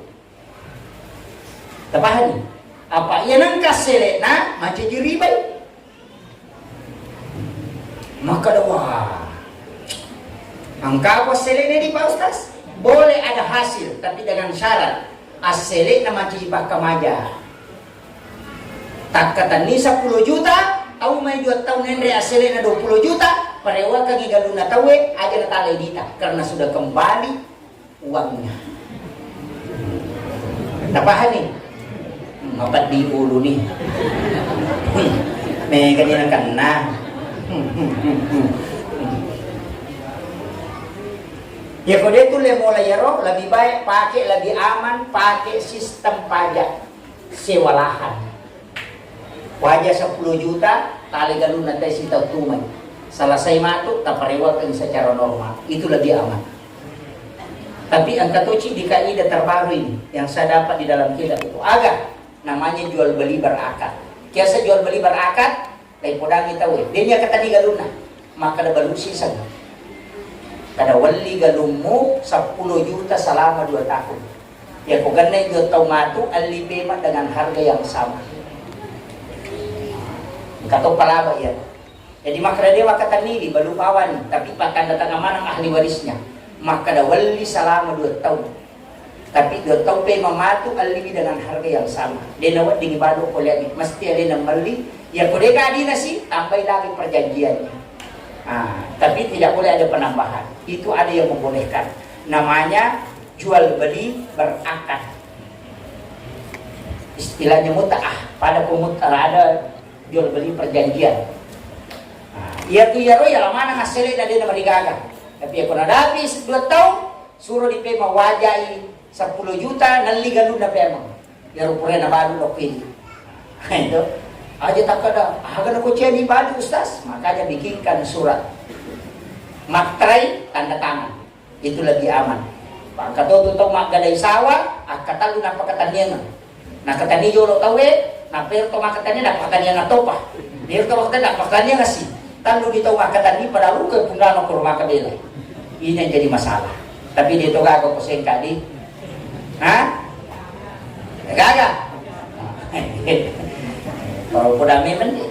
Tapahani? Apa ia nangkas selena macam jiribai. Maka wah. Angka apa selena di Pak Ustaz? Boleh ada hasil tapi dengan syarat aselena macam ibaka maja. Tak kata ni 10 juta, au mai 2 tahun nendre aselena 20 juta, parewa kagi galuna tawe aja na talay dita karena sudah kembali uangnya. Napahani? Mapat di ulu nih. May kanina kena. Ya kalau dia tuh mulai yaro lebih baik pakai lebih aman pakai sistem pajak sewa lahan. Wajah 10 juta tali galun nanti si tahu tumai. Selesai matuk tak perewalkan secara normal. Itu lebih aman. Tapi angka toci di kaidah terbaru ini yang saya dapat di dalam kitab itu agak namanya jual beli berakad. Kiasa jual beli berakad, dari podangi tahu. Dia kata ni galuna, maka ada balu sisa. Kada wali galummu 10 juta selama 2 tahun. Ya kau ganai 2 tahun matu alibema dengan harga yang sama. Kata palaba ya. Jadi maka dia kata ni balu pawan, tapi pakan datang mana ahli warisnya. Maka ada wali selama 2 tahun. Tapi 2 tahun pe mamatu alibi dengan harga yang sama. Dia nawat di bado ko lihat mesti ada yang beli. Ya ko deka di nasi tambah lagi perjanjiannya. Tapi tidak boleh ada penambahan. Itu ada yang membolehkan. Namanya jual beli berakad. Istilahnya mut'ah. Pada pemut'ah ada jual beli perjanjian. Iya tu ya roya mana hasilnya dan dia nama digagal. Tapi ya kuna habis 2 tahun suruh dipema wajai 10 juta nali galun na pemang. Ya rupure na balu lokil. Itu aja tak ada. Hagan aku ceni balu ustaz. Makanya bikinkan surat. Matrai tanda tangan. Itu lebih aman. Pak kata tu mak gadai sawah, kata lu napa katanya. Nah katanya jolo tawe, nah per to makatanya dapat katanya natopa. Dia to makatanya dapat katanya ngasih. Tandu dito makatanya pada lu ke pundano ke rumah kabela. Ini yang jadi masalah. Tapi dia to gago ko sengkadi. Hah? Gagak. Kalau udah memang.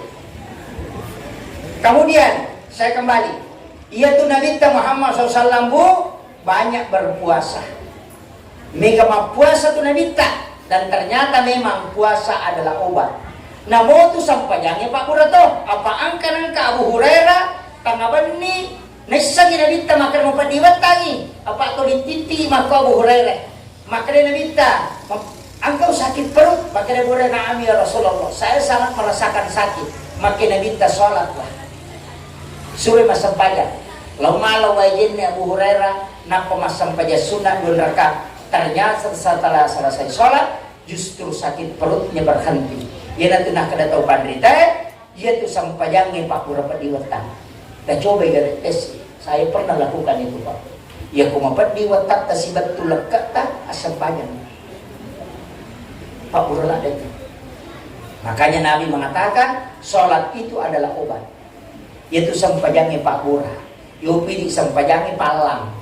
Kemudian saya kembali. Ia tuh Nabi Muhammad SAW banyak berpuasa. Mega puasa tuh Nabi dan ternyata memang puasa adalah obat. Nah mau tuh sampainya Pak Burato, apa angka Abu Hurairah tanggapan ini nesagi Nabi makan mau padiwat tangi, apa tuh dititi maka Abu Hurairah. Maka dia minta, engkau sakit perut, maka dia boleh na'ami ya Rasulullah. Saya sangat merasakan sakit, maka dia minta sholat lah. Suruh masampaya. Lau malau wajinnya Abu Hurairah, napa masampaya sunnah 2 rakaat. Ternyata setelah selesai sholat, justru sakit perutnya berhenti. Ia nanti nak kada tahu pandrita, ia tu sampajangnya Pak Pura di wetak. Dah coba gara tes, saya pernah lakukan itu Pak. Ia kumapat di wetak tasibat tu lekat tak asam pajang. Pak Pura lah itu. Makanya Nabi mengatakan sholat itu adalah obat. Ia tu sampajangnya Pak Pura. Yopi di sampajangnya palang.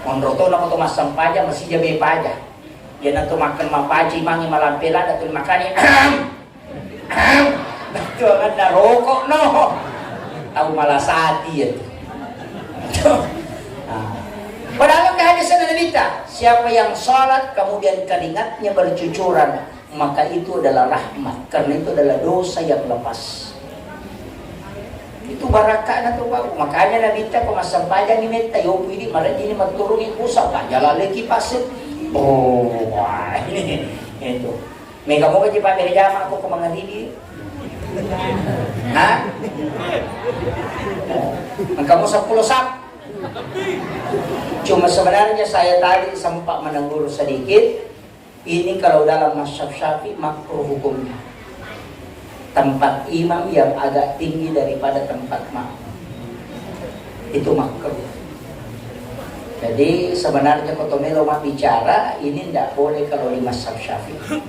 Mondroto nama tu mas sampaja masih jabe paja. Dia nanti makan mapaji mangi malampela datu makannya. Datu ada rokok no. Tahu malah sati ya. Padahal kehadisan Nabi kita, siapa yang sholat kemudian keringatnya bercucuran, maka itu adalah rahmat. Karena itu adalah dosa yang lepas. Itu barakah na to bago. Makanya Nabi kita kumasang pajang ni meta yo pwede marad ini magturungin usap pa jalaleki pasir. Oh, wah ini itu. May kamu ka di pamirjama ako kung mga dili. Ha? Ang kamu sa pulusap. Cuma sebenarnya saya tadi sempat menenggur sedikit. Ini kalau dalam mazhab Syafi'i makruh hukumnya. Tempat imam yang agak tinggi daripada tempat makmum itu makruh. Jadi sebenarnya kotomelo mah bicara ini tidak boleh kalau di mazhab Syafi'i.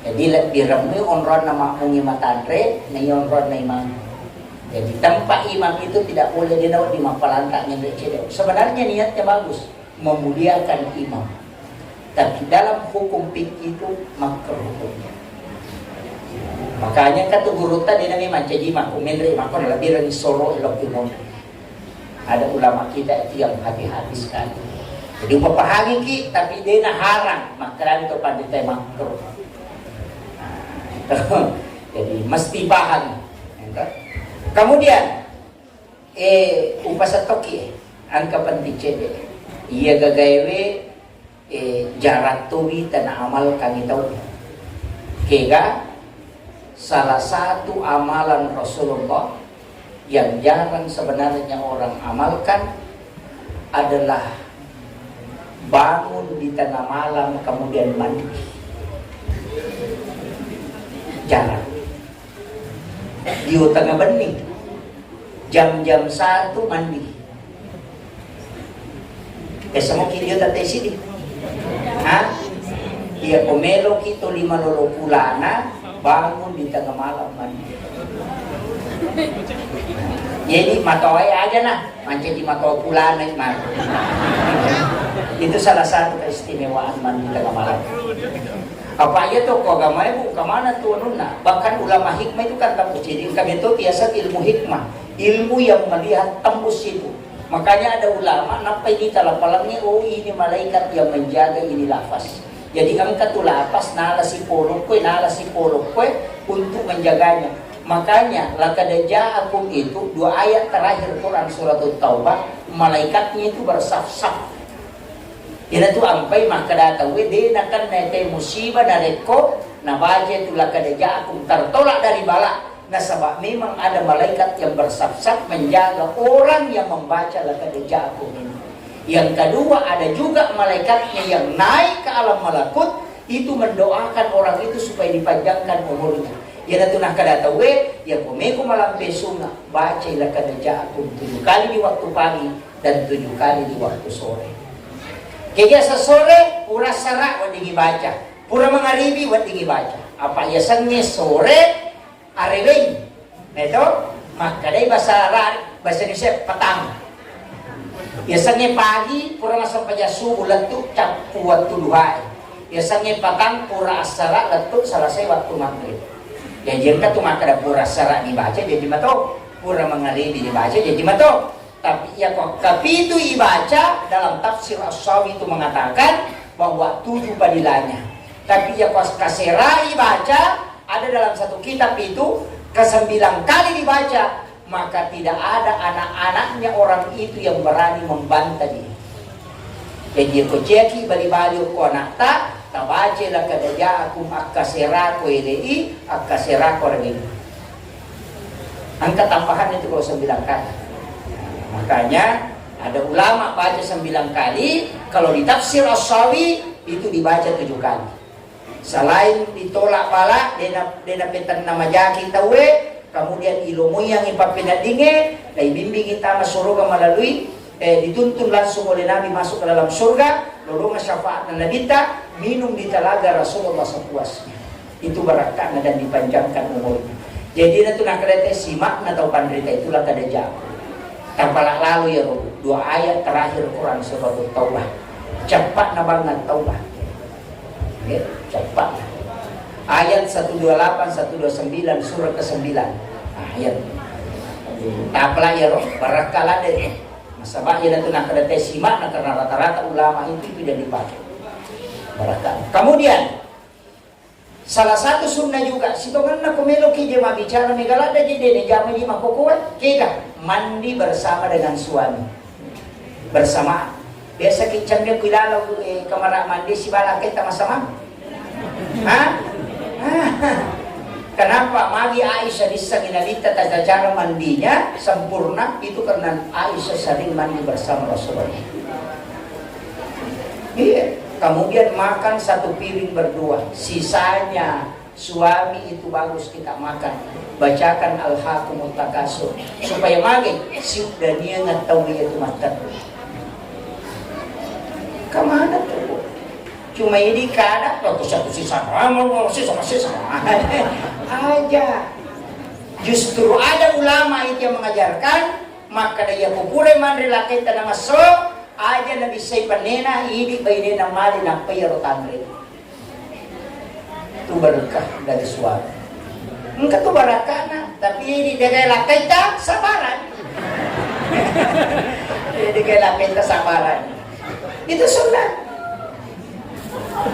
Jadi lebih ramai onron nama makmum matandre, na onron na imam. Jadi tempat imam itu tidak boleh dinawat di mapalantaknya cedek. Sebenarnya niatnya bagus, memuliakan imam. Tapi dalam hukum fikih itu makruh hukumnya. Makanya kata guru tadi namanya mancajima umendri makon lebih dari solo elok imam. Ada ulama kita itu yang hati-hati sekali. Jadi memahami ki tapi dia nak haram makanan itu pandai makruh. Jadi mesti paham. Kemudian upasatoki angka penting cede. Ia gagawe jarak tuwi tanah amal kami tahu. Kega salah satu amalan Rasulullah yang jarang sebenarnya orang amalkan adalah bangun di tengah malam kemudian mandi. Jarang. Di tengah bening jam-jam 1 mandi. Semua dia tatay sini. Ha? Dia pomelo kito 5 pulana bangun di tengah malam mandi. Jadi matawai aja nah, mancing di matawai pulana itu salah satu keistimewaan mandi tengah malam. Apa aja tuh kok agama ibu kemana tuh nuna? Bahkan ulama hikmah itu kan tembus. Jadi kami itu biasa ilmu hikmah, ilmu yang melihat tembus itu. Makanya ada ulama nampai di talapalangnya, oh ini malaikat yang menjaga ini lafaz. Jadi angkat tuh lafaz nala si polok kue untuk menjaganya. Makanya laqad ja'akum itu 2 ayat terakhir Quran surat Taubah, malaikatnya itu bersaf-saf. Ina tu ampai maka datang we na kan nete musibah nareko na baje tu laqad ja'akum tertolak dari bala. Nah sebab memang ada malaikat yang bersaf-saf menjaga orang yang membaca laqad ja'akum ini. Yang kedua ada juga malaikatnya yang naik ke alam malakut itu mendoakan orang itu supaya dipanjangkan umurnya. Ya tu nak kada tahu ya pomeko malam besuna baca laqad ja'akum 7 kali di waktu pagi dan 7 kali di waktu sore. Kaya sa sore, pura sara wad baca. Pura mangaribi wad baca. Apa yasannya sore, arewin. Ito, makadai bahasa Indonesia petang. Yasannya pagi, pura masam pajasu ulat tu capu waktu luhai. Yasannya petang, pura asara letuk selesai waktu maghrib. Ya jika tu makada pura sara dibaca, jadi mato. Pura mangaribi dibaca, jadi mato. Tapi ya kok itu dibaca dalam tafsir As-Sawi itu mengatakan bahwa 7 padilanya. Tapi ya kok kasera dibaca ada dalam satu kitab itu ke-9 kali dibaca, maka tidak ada anak-anaknya orang itu yang berani membantah dia. Jadi ko ceki bali-bali ko anakta tabace la kadaja akum akasera ko ilei akasera ko rin. Angka tambahan itu kalau 9 kali. Makanya Ada ulama baca 9 kali, kalau di tafsir As-Sawi itu dibaca 7 kali. Selain ditolak bala, dena petan nama jaki tawe, kemudian ilmu yang ipapinadinge, dai bimbing kita masuk surga melalui dituntun langsung oleh Nabi masuk ke dalam surga, lolongan syafaat dan nabita, minum di telaga Rasulullah sepuasnya. Itu barakahnya dan dipanjangkan umurnya. Jadi itu nak kereta simak atau pandrita itulah kada jauh. Tanpa lalu ya Rob, 2 ayat terakhir Quran surah Taubah. Cepat na banget Taubah. Ya, cepat. Ayat 128, 129 surah ke-9. Ayat. Taplah ya Rob, barakalah deh. Masabah ya itu nak kereta simak karena rata-rata ulama itu tidak dipakai. Barakah. Kemudian salah satu sunnah juga, sitongan na kumelo ki jema bicara megala da jede jama jema kokoa kega mandi bersama dengan suami. Bersama. Biasa kincang dia kilala kamar mandi si bala kita sama. Hah? Kenapa magi Aisyah disang inalita tata cara mandinya sempurna itu karena Aisyah sering mandi bersama Rasulullah. Iya. Kemudian makan 1 piring berdua, sisanya suami itu bagus kita makan. Bacakan Al-Hakumut Takasur supaya magi sudah dia nggak tahu dia itu makan. Kemana tuh? Cuma ini kada, waktu satu sisa aja. Justru ada ulama itu yang mengajarkan maka dia kupure mandri lakai tanah masuk. Aja nabi say panena idi bayi na mali na payaro tangre. Itu berkah dari suami. Enggak tuh barakah na, tapi ini dia lakai ta sabaran. Dia lakai ta sabaran. Itu sunnah.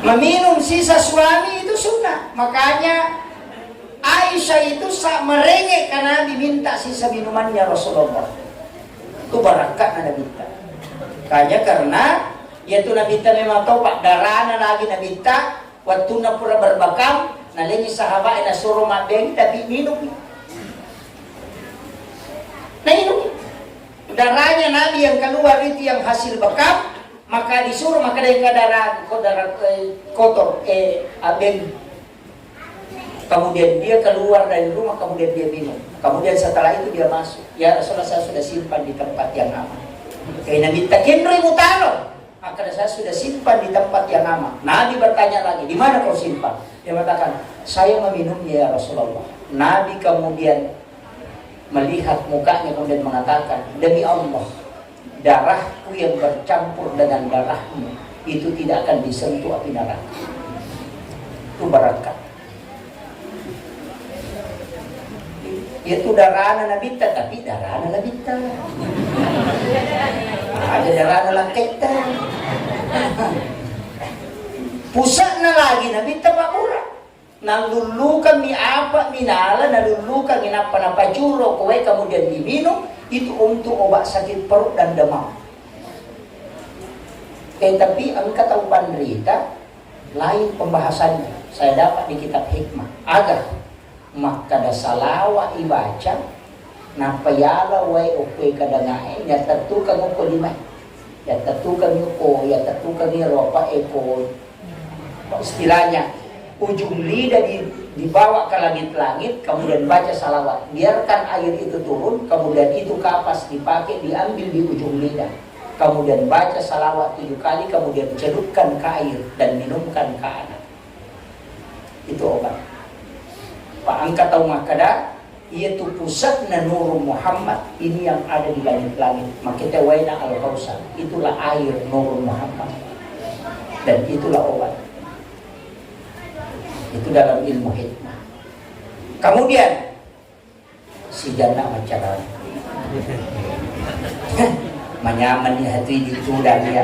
Meminum sisa suami itu sunnah. Makanya Aisyah itu merengek karena diminta sisa minumannya Rasulullah. Itu barakah na minta. Kaya karena yaitu nabita memang tahu pak darana lagi nabita waktu na pura berbakam nalengi sahabat na suruh mabeng tapi minum. Nah minum. Darahnya Nabi yang keluar itu yang hasil bakam maka disuruh maka dia darah kotor abeng. Kemudian dia keluar dari rumah kemudian dia minum. Kemudian setelah itu dia masuk. Ya Rasulullah saya sudah simpan di tempat yang aman. Kaya nabita kenri mutano. Maka saya sudah simpan di tempat yang aman. Nabi bertanya lagi, di mana kau simpan? Dia mengatakan, saya meminumnya ya Rasulullah. Nabi kemudian melihat mukanya kemudian mengatakan, demi Allah, darahku yang bercampur dengan darahmu itu tidak akan disentuh api neraka. Itu barakah. Itu darah nabita tapi darah nabita. Ada darah nalakita. Pusat na lagi nabita pakura. Nalulukan mi apa minala, nalulukan inapa na pajuro kowe kemudian diminum itu untuk obat sakit perut dan demam. Tapi ang kataupan rita lain pembahasannya. Saya dapat di kitab hikmah. Agar maka da salawa ibaca napayala way okwe kadangae ya tatukan ko lima ya tatukan ko ya tatukan ni ropa eko istilahnya ujung lidah dibawa ke langit-langit kemudian baca salawat biarkan air itu turun kemudian itu kapas dipakai diambil di ujung lidah kemudian baca salawat 7 kali kemudian celupkan ke air dan minumkan ke anak itu obat. Pak angkat tahu makada yaitu pusatnya Nur Muhammad ini yang ada di langit-langit maka kita waina al-kausar itulah air Nur Muhammad dan itulah obat itu dalam ilmu hikmah. Kemudian si jannah macam menyaman di hati itu dan dia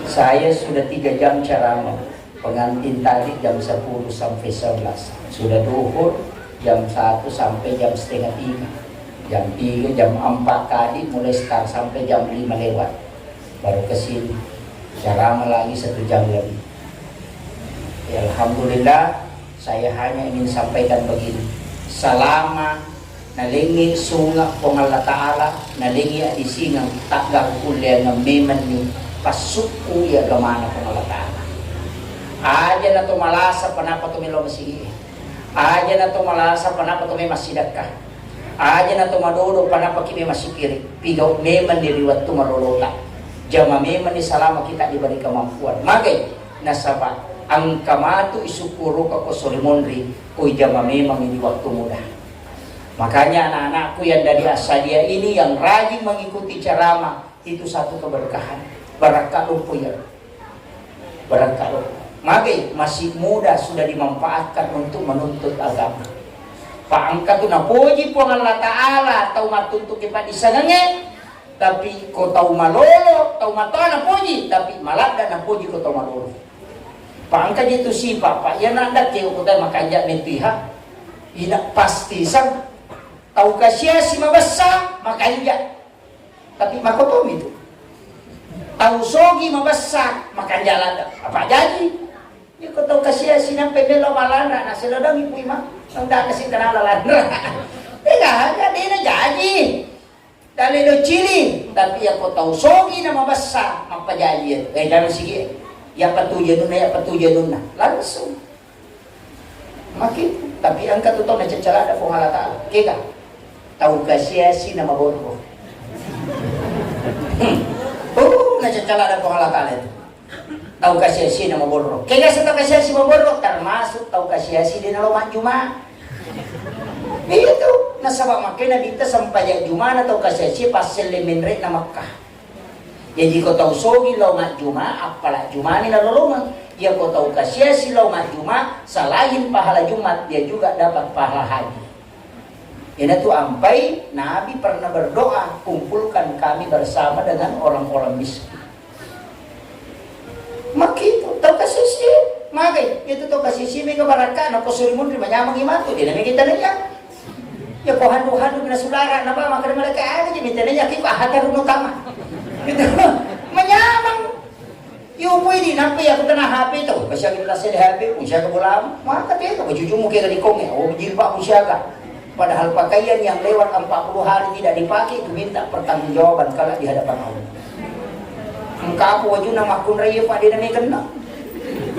saya sudah 3 jam ceramah. Pengantin tadi jam 10 sampai 11 sudah duhur jam 1 sampai jam setengah 3 jam 3 jam 4 tadi mulai start sampai jam 5 lewat baru kesini ceramah lagi 1 jam lebih ya, Alhamdulillah saya hanya ingin sampaikan begini selama nalingi sunga po nga Allah Ta'ala, nalingi adisingang tagang kulya nga meman ni pasuko ya gamana po nga Allah Ta'ala. Aja na tumalasa panapatumilo masigi. Aja na tumalasa panapatumay masidak ka. Aja na tumadodo panapakimi masikiri. Pigaw meman diriwat tumalolota. Jama meman ni salama kita dibalik kemampuan. Magay nasaba ang kamatu isukuro ka ko solimonri ko'y jama memang ini waktu muda. Makanya anak-anakku yang dari asalia ini yang rajin mengikuti ceramah itu satu keberkahan. Barakaluh po ya. Barakaluh. Magay masih muda sudah dimanfaatkan untuk menuntut agama. Paangkat tu na puji po ng Allah Ta'ala tau matuntut ipa di sanangin. Tapi ko tau malolo, tau matoa na puji, tapi malada na puji ko tau malolo. Paangkat itu si Bapak, yan nanda kayo ko tayo makanya mentiha. Ina pasti sang tau kasya si mabasa makanya. Tapi makotom itu. Tau sogi mabasa makanya lada. Apa jadi? Ya ko tau kasya si nang pemelo malana na sila daw ipu ima. Ang daan kasi kanalalan. Teka, hindi na jadi. Dali do chili, tapi ya ko tau sogi na mabasa magpajaji. Eh jangan sige. Ya patuja nun na. Langsung. Makin, tapi ang katuto na cacalada po halata. Kaya, tau kasya si na maborgo. Nacacalada po halata ito. Tau kasya si na maborgo. Kaya sa tau kasya si maborgo, termasuk tau kasya si di na lomang juma. Itu, nasabak makin na dito sampaya juma na tau kasya si pasel lemenre na Makkah. Jadi kau tahu sogi laumat Juma, apalah Juma ni lalolongan. Ya kau tahu kasih si laumat Juma, selain pahala Jumat dia juga dapat pahala haji. Ini tuh ampai Nabi pernah berdoa, kumpulkan kami bersama dengan orang-orang miskin. Maka itu tahu kasih si, maka itu tahu kasih si mereka barakan. Aku suruh mundri menyamang imatu, dia namanya kita nanya. Ya kau handu-handu kena saudara, napa maka mereka ada je minta nanya kita hati rumah utama. Gitu. Menyamang yung pwede nampi ako na HP to kasi ang nasa HP kung siya ka bulam maka dito majujumu kaya galikong o jilba kung siya ka padahal pakaian yang lewat 40 hari tidak dipakai itu minta pertanggungjawaban kala di hadapan Allah. Ang kapo wajud na makun raya pa di na may kena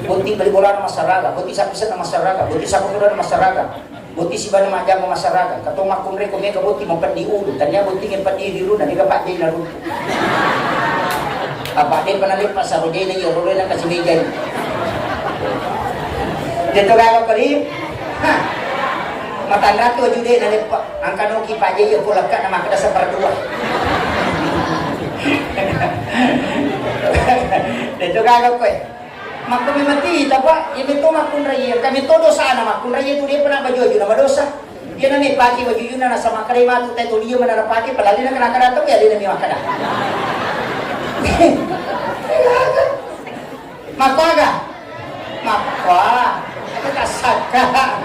buti balibola na masyarakat buti sapisan na masyarakat buti sakutura na masyarakat buti siba na majang na masyarakat katong makun raya kung may kabuti mapad di ulo tanya buti ng padiri ro na di ka pa di na ro. Apa din panalit pa sa rodin ng yoro ng kasimigay. Dito gagaw ko rin. Ha. Matanda to jude na lipa. Ang kanuki pa di yung pulak ka na makada sa pardua. Dito gagaw ko eh. Magkumimati, tapa, imito makunraya. Kami todo sana makunraya ito rin pa na bajojo na madosa. Yan na may paki bajojo na nasa makarima ito tayo tuliyo man na napaki. Palali na kanakaratong, yan din na may makada. Makwaga makwa kasaka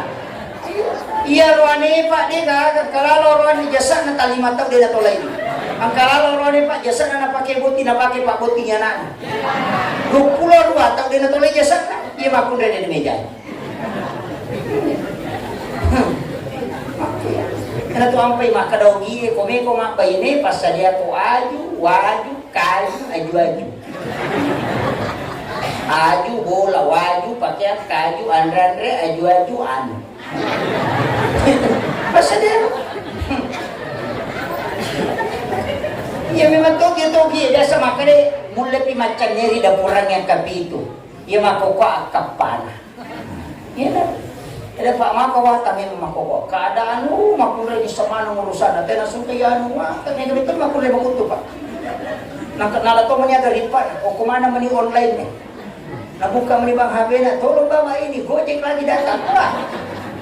iya ruani pak di kalau ruani jasa na kalimat tau dia tolai ang kalau ruani pak jasa na pakai buti na pakai pak butinya na 22 tau dia tolai jasa na iya makun dari di meja karena tu ampai maka dogi kome mak bayine pas dia tu aju waju kaju aju aju bola waju pakaian kaju andre aju anu pas dia ya memang togi dia sama kare mulai macam nyeri dapuran yang kapi itu ya makoko kapana ya ada Pak Makawa kami memakobo keadaan makulay di sama nang urusan natin na sungkayan kami gamit makulay makuto pa nalato mo niya dalipan o kumana man ni online eh nabuka mo ni bang HP na tolong ba ini Gojek lagi datang pa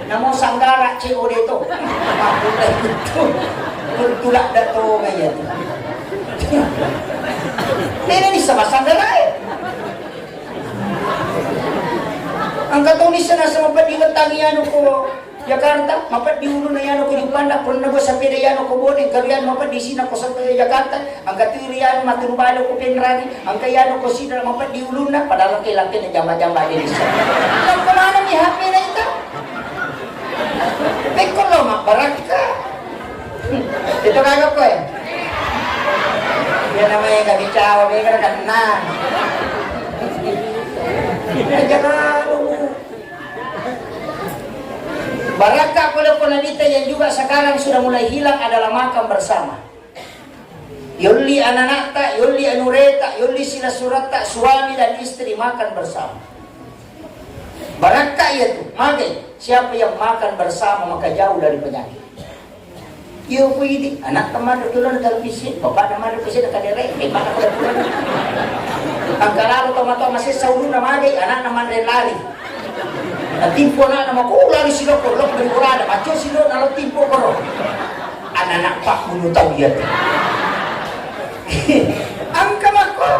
namo sanggara CO dito makulay ito tulak dato ngayon ini sama sanggara eh ang katunis na sa mapadigat tangiano ko Jakarta, mapat di ulo na yan ako yung panda, kung nabo sa pinayan ako boning, kariyan mapat di sina ko sa Jakarta, ang katiriyan maturbalo ko pinrani, ang kayano ko sina mapat di ulo na, padahal kailangan na jamba-jamba din isa. Ang kumana may happy na ito. May koloma, barak ka. Ito kagak ko eh. Yan naman yung kabicawa, may karakan na. Aja kalau Baraka wanita yang juga sekarang sudah mulai hilang adalah makan bersama. Yoli ananata, yoli anureta, yoli silasurata, suami dan istri makan bersama. Baraka itu, maka siapa yang makan bersama maka jauh dari penyakit. Yo pwede, anak teman dulu na televisi, bapak naman dulu kasi nakadere, mana ko dulu. Ang kalaro tomato masih saulu na magay, anak naman rin lari. Timpo na naman ko, lari sila ko, lok dari kurada, macho sila na lo timpo ko ro. Anak pak menutaw yan. Ang kamako.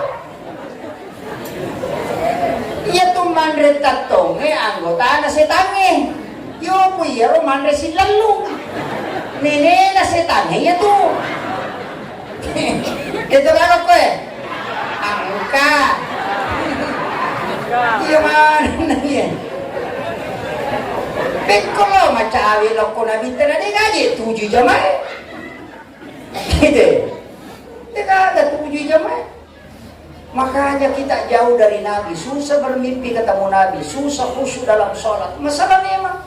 Iya tuh manre tatong, anggota na si tangi. Yo puyero manre si lalu. Nene na si tangi ya tuh. Ito ano ko eh. Angka. Iya mana yan. Piccolo macawi lo ko na binta na di gaji 7 jam ay. Gitu. Tidak ada 7 jam ay. Makanya kita jauh dari Nabi, susah bermimpi ketemu Nabi, susah khusyuk dalam sholat. Masalah memang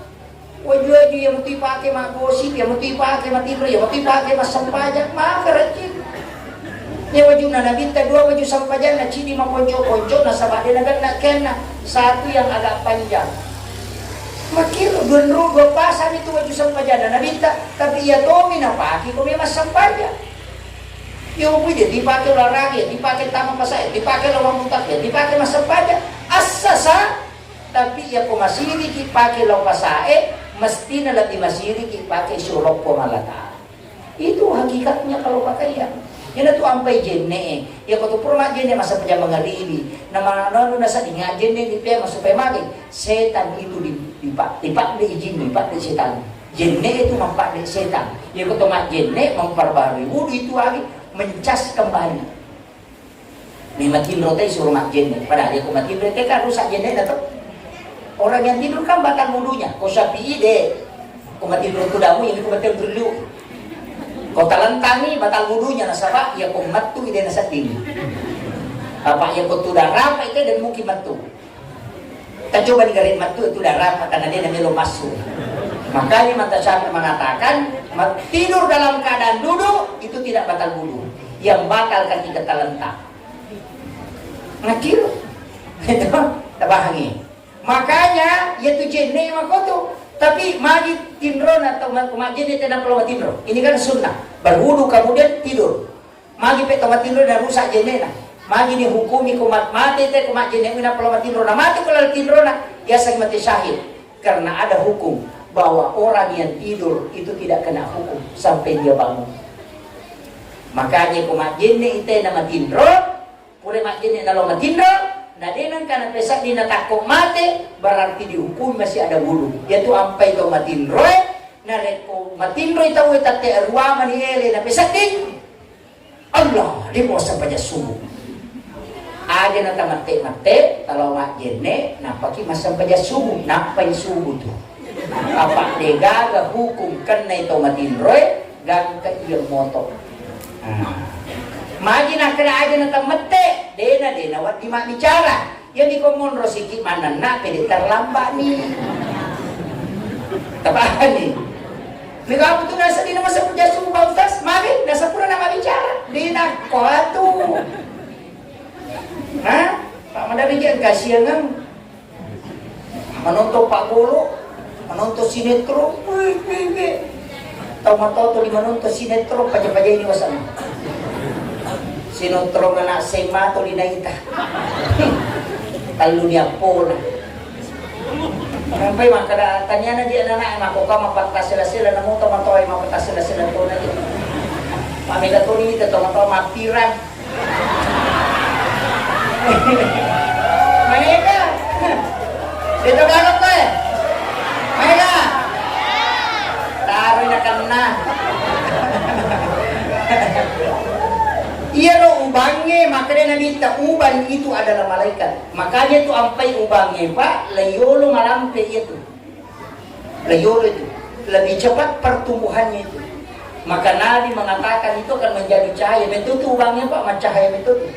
wajah yang mesti pakai mak gosip, yang mesti pakai mak tidur, yang mesti pakai mak sampajak, maka rajin. Ya wajah Nabi kita 2 wajah sampajak, na cini mak ponco-ponco, na sabade na ganda kena, satu yang agak panjang. Makilo gunro 2 pasan itu wajah sampajak na Nabi tapi ya tomi na pakai kau memang sampajak. Yung pwede, dipakai olahraga, dipakai taman pasaya, dipakai lawang mutak, dipakai masa pajak, asasa. Tapi ya kung masiri dipakai lawang pasaya, mesti na lebih masiri dipakai surok pumalata. Itu hakikatnya kalau pakai ya. Yan ito ampay jenne. Ya kung purma jenne masa pajak mengalibi. Na mga ano na sa dinga jenne di pia masupay magay. Setan itu dipak di izin, dipak di setan. Jenne itu mampak di setan. Ya kung tumak jenne memperbarui wudu itu lagi. Mencas kembali. Nih matimro tayo suruh mak jenne. Padahal ya kung matimro tayo kan rusak jenne na to. Orang yang tidur kan batal wudunya. Kau sapi ide. Kung matimro kudamu yang kung batal berliu. Kau talantangi batal wudunya nasaba. Ya kung matu ide nasa tinggi. Apa yang kau tudah rapa itu dan mungkin matu. Kita coba digarit matu itu udah rapa karena dia namanya masuk. Makanya Mata Syafi'i mengatakan tidur dalam keadaan duduk itu tidak batal wudu. Yang batal ketika terlentang. Ngakir. Itu tabahangi. Makanya yaitu jenne makoto. Tapi magi tindron atau majene tidak perlu tindron. Ini kan sunnah. Berwudu kemudian tidur. Magi pe tomat tindron dan rusak jenne na. Magi ni hukumi kumat mati te kumat jenne na perlu tindron. Mati kalau tindron na ya sang mati syahid. Karena ada hukum bahwa orang yang tidur itu tidak kena hukum sampai dia bangun. Makanya kung majenne ite na matindro, pure majenne na lo matindro, na dinan kana pesak di natakok mate, berarti dihukum masih ada wudu. Yaitu ampai to matindro, na reko matindro itaw itate arwa maniele na pesak din. Allah, di mo sampai subuh. Ada na tamate-mate, kalau majenne, napaki masampai subuh, napay subuh tu. Apa degaga hukum kena itu matindroy gang ka iyang moto. Magi na kena aja na tamete, dena wat di mak bicara. Yang di komun rosiki mana na pede terlambat ni. Tapahan ni. Mega betul nasa di nama sa puja sumbang tas, magi nasa pura nama bicara. Dena ko atu. Hah? Pak Madari jangan kasihan kan? Menonton Pak Golo, menonton sinetron, tahu di menonton sinetron pajak-pajak ini wasana. Sinetron anak sema atau di naita, talu dia pola. Sampai makada tanya dia anak mako kama patas sila namo tomato ay mapatas sila to na. Pamila to ni tomato mapiran. Mereka, itu kalau kau, mereka, taruh nak kena. Iya lo ubangnya, makanya Nabi minta uban itu adalah malaikat. Makanya itu ampai ubangnya pak, layolo malampe itu, layolo itu lebih cepat pertumbuhannya itu. Maka Nabi mengatakan itu akan menjadi cahaya. Metutu ubangnya Pak, macam cahaya metutu.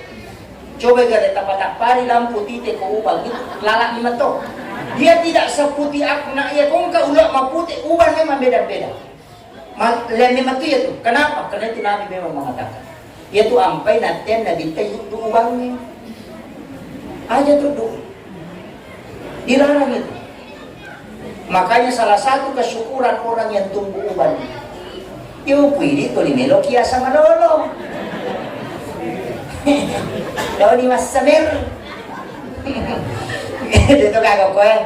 Coba gak tapak pari lampu titik ke ubang itu lalak ni matok. Dia tidak seputih aku nak ya kong ka ulak maputih ubang memang beda-beda. Memang tu ya tu. Kenapa? Karena itu Nabi memang mengatakan. Ia tu ampai naten Nabi tayu du ubangnya. Aja tu du. Dilarang itu. Makanya salah satu kesyukuran orang yang tumbuh uban. Yo pwede to limelo kiasa malolo. Daw di mas samer. Dito kagak ko eh.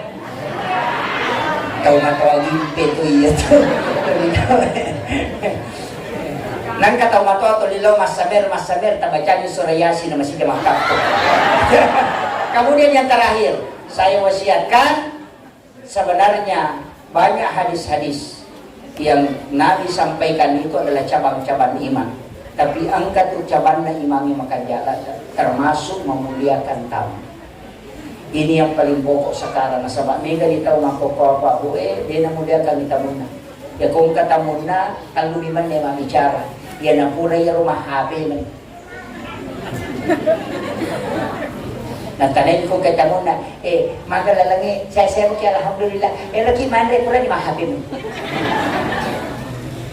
Tahu matawagin peto iya to. Nang kataw mato to lilo mas samer tabacan yung surayasi na masih kemakap ko. Kemudian yang terakhir, saya wasiatkan sebenarnya banyak hadis-hadis yang Nabi sampaikan itu adalah cabang-cabang iman. Tapi angkat ucapannya imami makan jalan termasuk memuliakan tamu. Ini yang paling pokok sekarang. Sebab mega di tahu mangkoko apa dia memuliakan tamunya. Ya kung katamuna kalau di mana yang bicara, ya napura ya rumah HP man. Nagtanay ko kay tamo na, magalalangi, saya mo kaya alhamdulillah, lagi mandre pura di mahapin.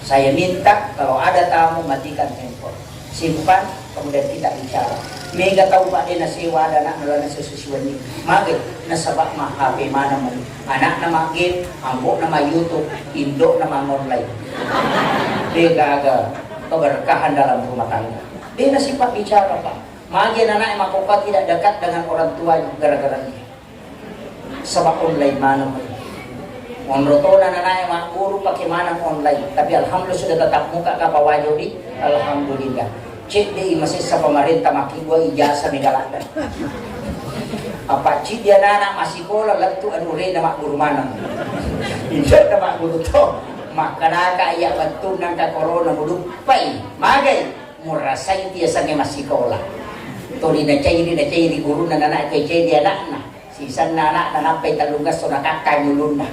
Saya minta kalau ada tamu matikan handphone, simpan, kemudian tidak bicara. Mega tahu pak dia nasi wada nak nala nasi susuan ni, magi nasabak mahapi mana mo, anak nama game, ambok nama YouTube, Indo nama online. Dia gagal keberkahan dalam rumah tangga. Dia nasi pak bicara pak. Magi anak yang makopa tidak dekat dengan orang tuanya gara-gara ini. Sebab online mana pun. Monroto na anak yang guru pakai mana online. Tapi alhamdulillah sudah tetap muka kapal wajah di. Alhamdulillah. Cik di masih sa pemerintah maki gua ijazah megaladan. Apa cik dia anak masih kola latu adure na guru mana. Insya na guru to. Maka naka iya bantu nang ka corona mudupay. Magay murasay tiya sa masih kola. Tori na chay guru na nanak kay chay di anak na sisan na anak na napay talungas so nakakay mulun na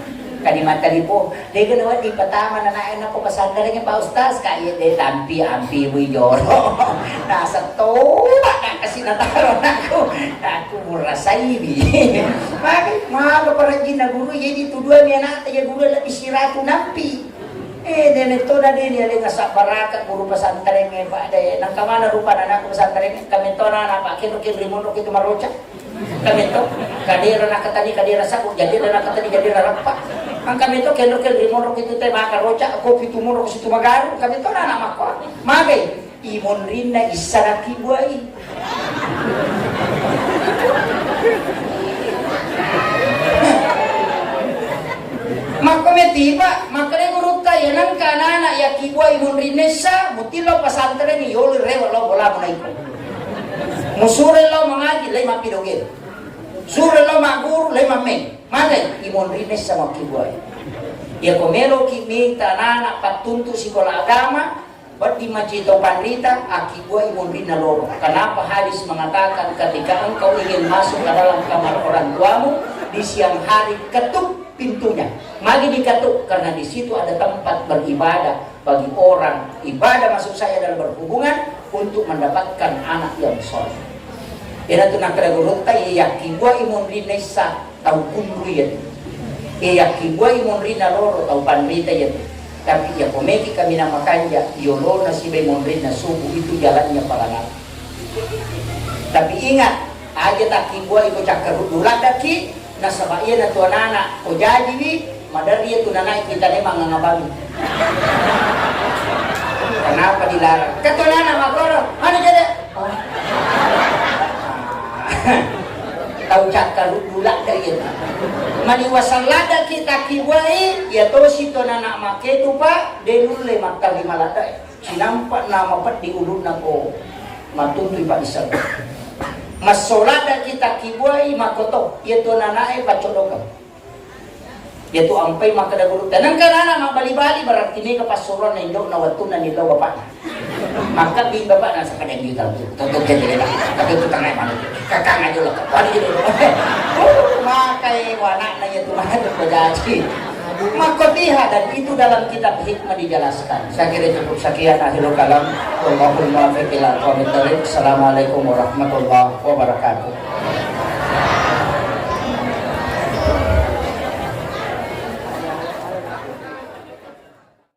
kanimata ni po di ganawa di patama na naay na po pasanda rin yung paustas kaya di tampi wiyoro nasa toba na kasi nataro na ako murasay bi bakit mahalo pa rin na guru yun ituduan niya natin yung guru na isirato nampi dito na din yung sa baraka guru pasantaring may paday nang kamana rupa na ako pasantaring kami to na napakin rimuno kito marocha kami to kadira na katani kadira sa ko jadi na katani jadi rampa ang kami to kendo rimuno kito tay makarocha ako pitumuno ko si tumagaru kami to na namako magay imon rin na isa na kibuay makometiba makare guru kaya nang kanana ya kibuay mon rinesa mutilo pasantre ni yoli rewa lo bola mo naiko musure lo mangagi lay mapidogel sure lo maguru lay mamen magay imon rinesa mo kibuay ya komelo kimi tanana patuntu sikola agama ba't di majito panrita akibuay imon rina loro. Kenapa hadis mengatakan ketika engkau ingin masuk ke dalam kamar orang tuamu di siang hari ketuk pintunya, magi diketuk karena di situ ada tempat beribadah bagi orang ibadah masuk saya dalam berhubungan untuk mendapatkan anak yang soleh. Ina tu nak guru tay ya kibwa imon rinesa tau kunriyat. Ya kibwa imon rina loro tau panrita yat. Tapi ya komeki kami namakan ya yolo na si imon rina subuh itu jalannya parangan. Tapi ingat aja tak kibwa iko cakar dulat daki nasa bayan na tuwa nana o jadi wi madari ito nanay kita na mga ngabami kenapa dilarang katuwa nana magoro ano jadi tahu cakar dulak dari itu maniwasan lada kita kibuai ya to si to nana make tu pa denule makali malada sinampak nama pat di ulun na ko matuntoy pa isang masolada kita kibuai makoto yaitu nanae pacodokan yaitu ampai makadaguru tanang kanana mabali-bali berarti ini kapasuron na indo na watu na nilo bapak maka bi bapak na sa kadang yuta tutup jadi lah tapi itu tangan mana kakang aja lah wali itu makai wana na yaitu mana tu jadi Makotiha, dan itu dalam kitab hikmah dijelaskan. Saya kira cukup sekian, akhirul kalam. Wallahul muwaffiq ila aqwamit thoriq. Assalamualaikum warahmatullahi wabarakatuh.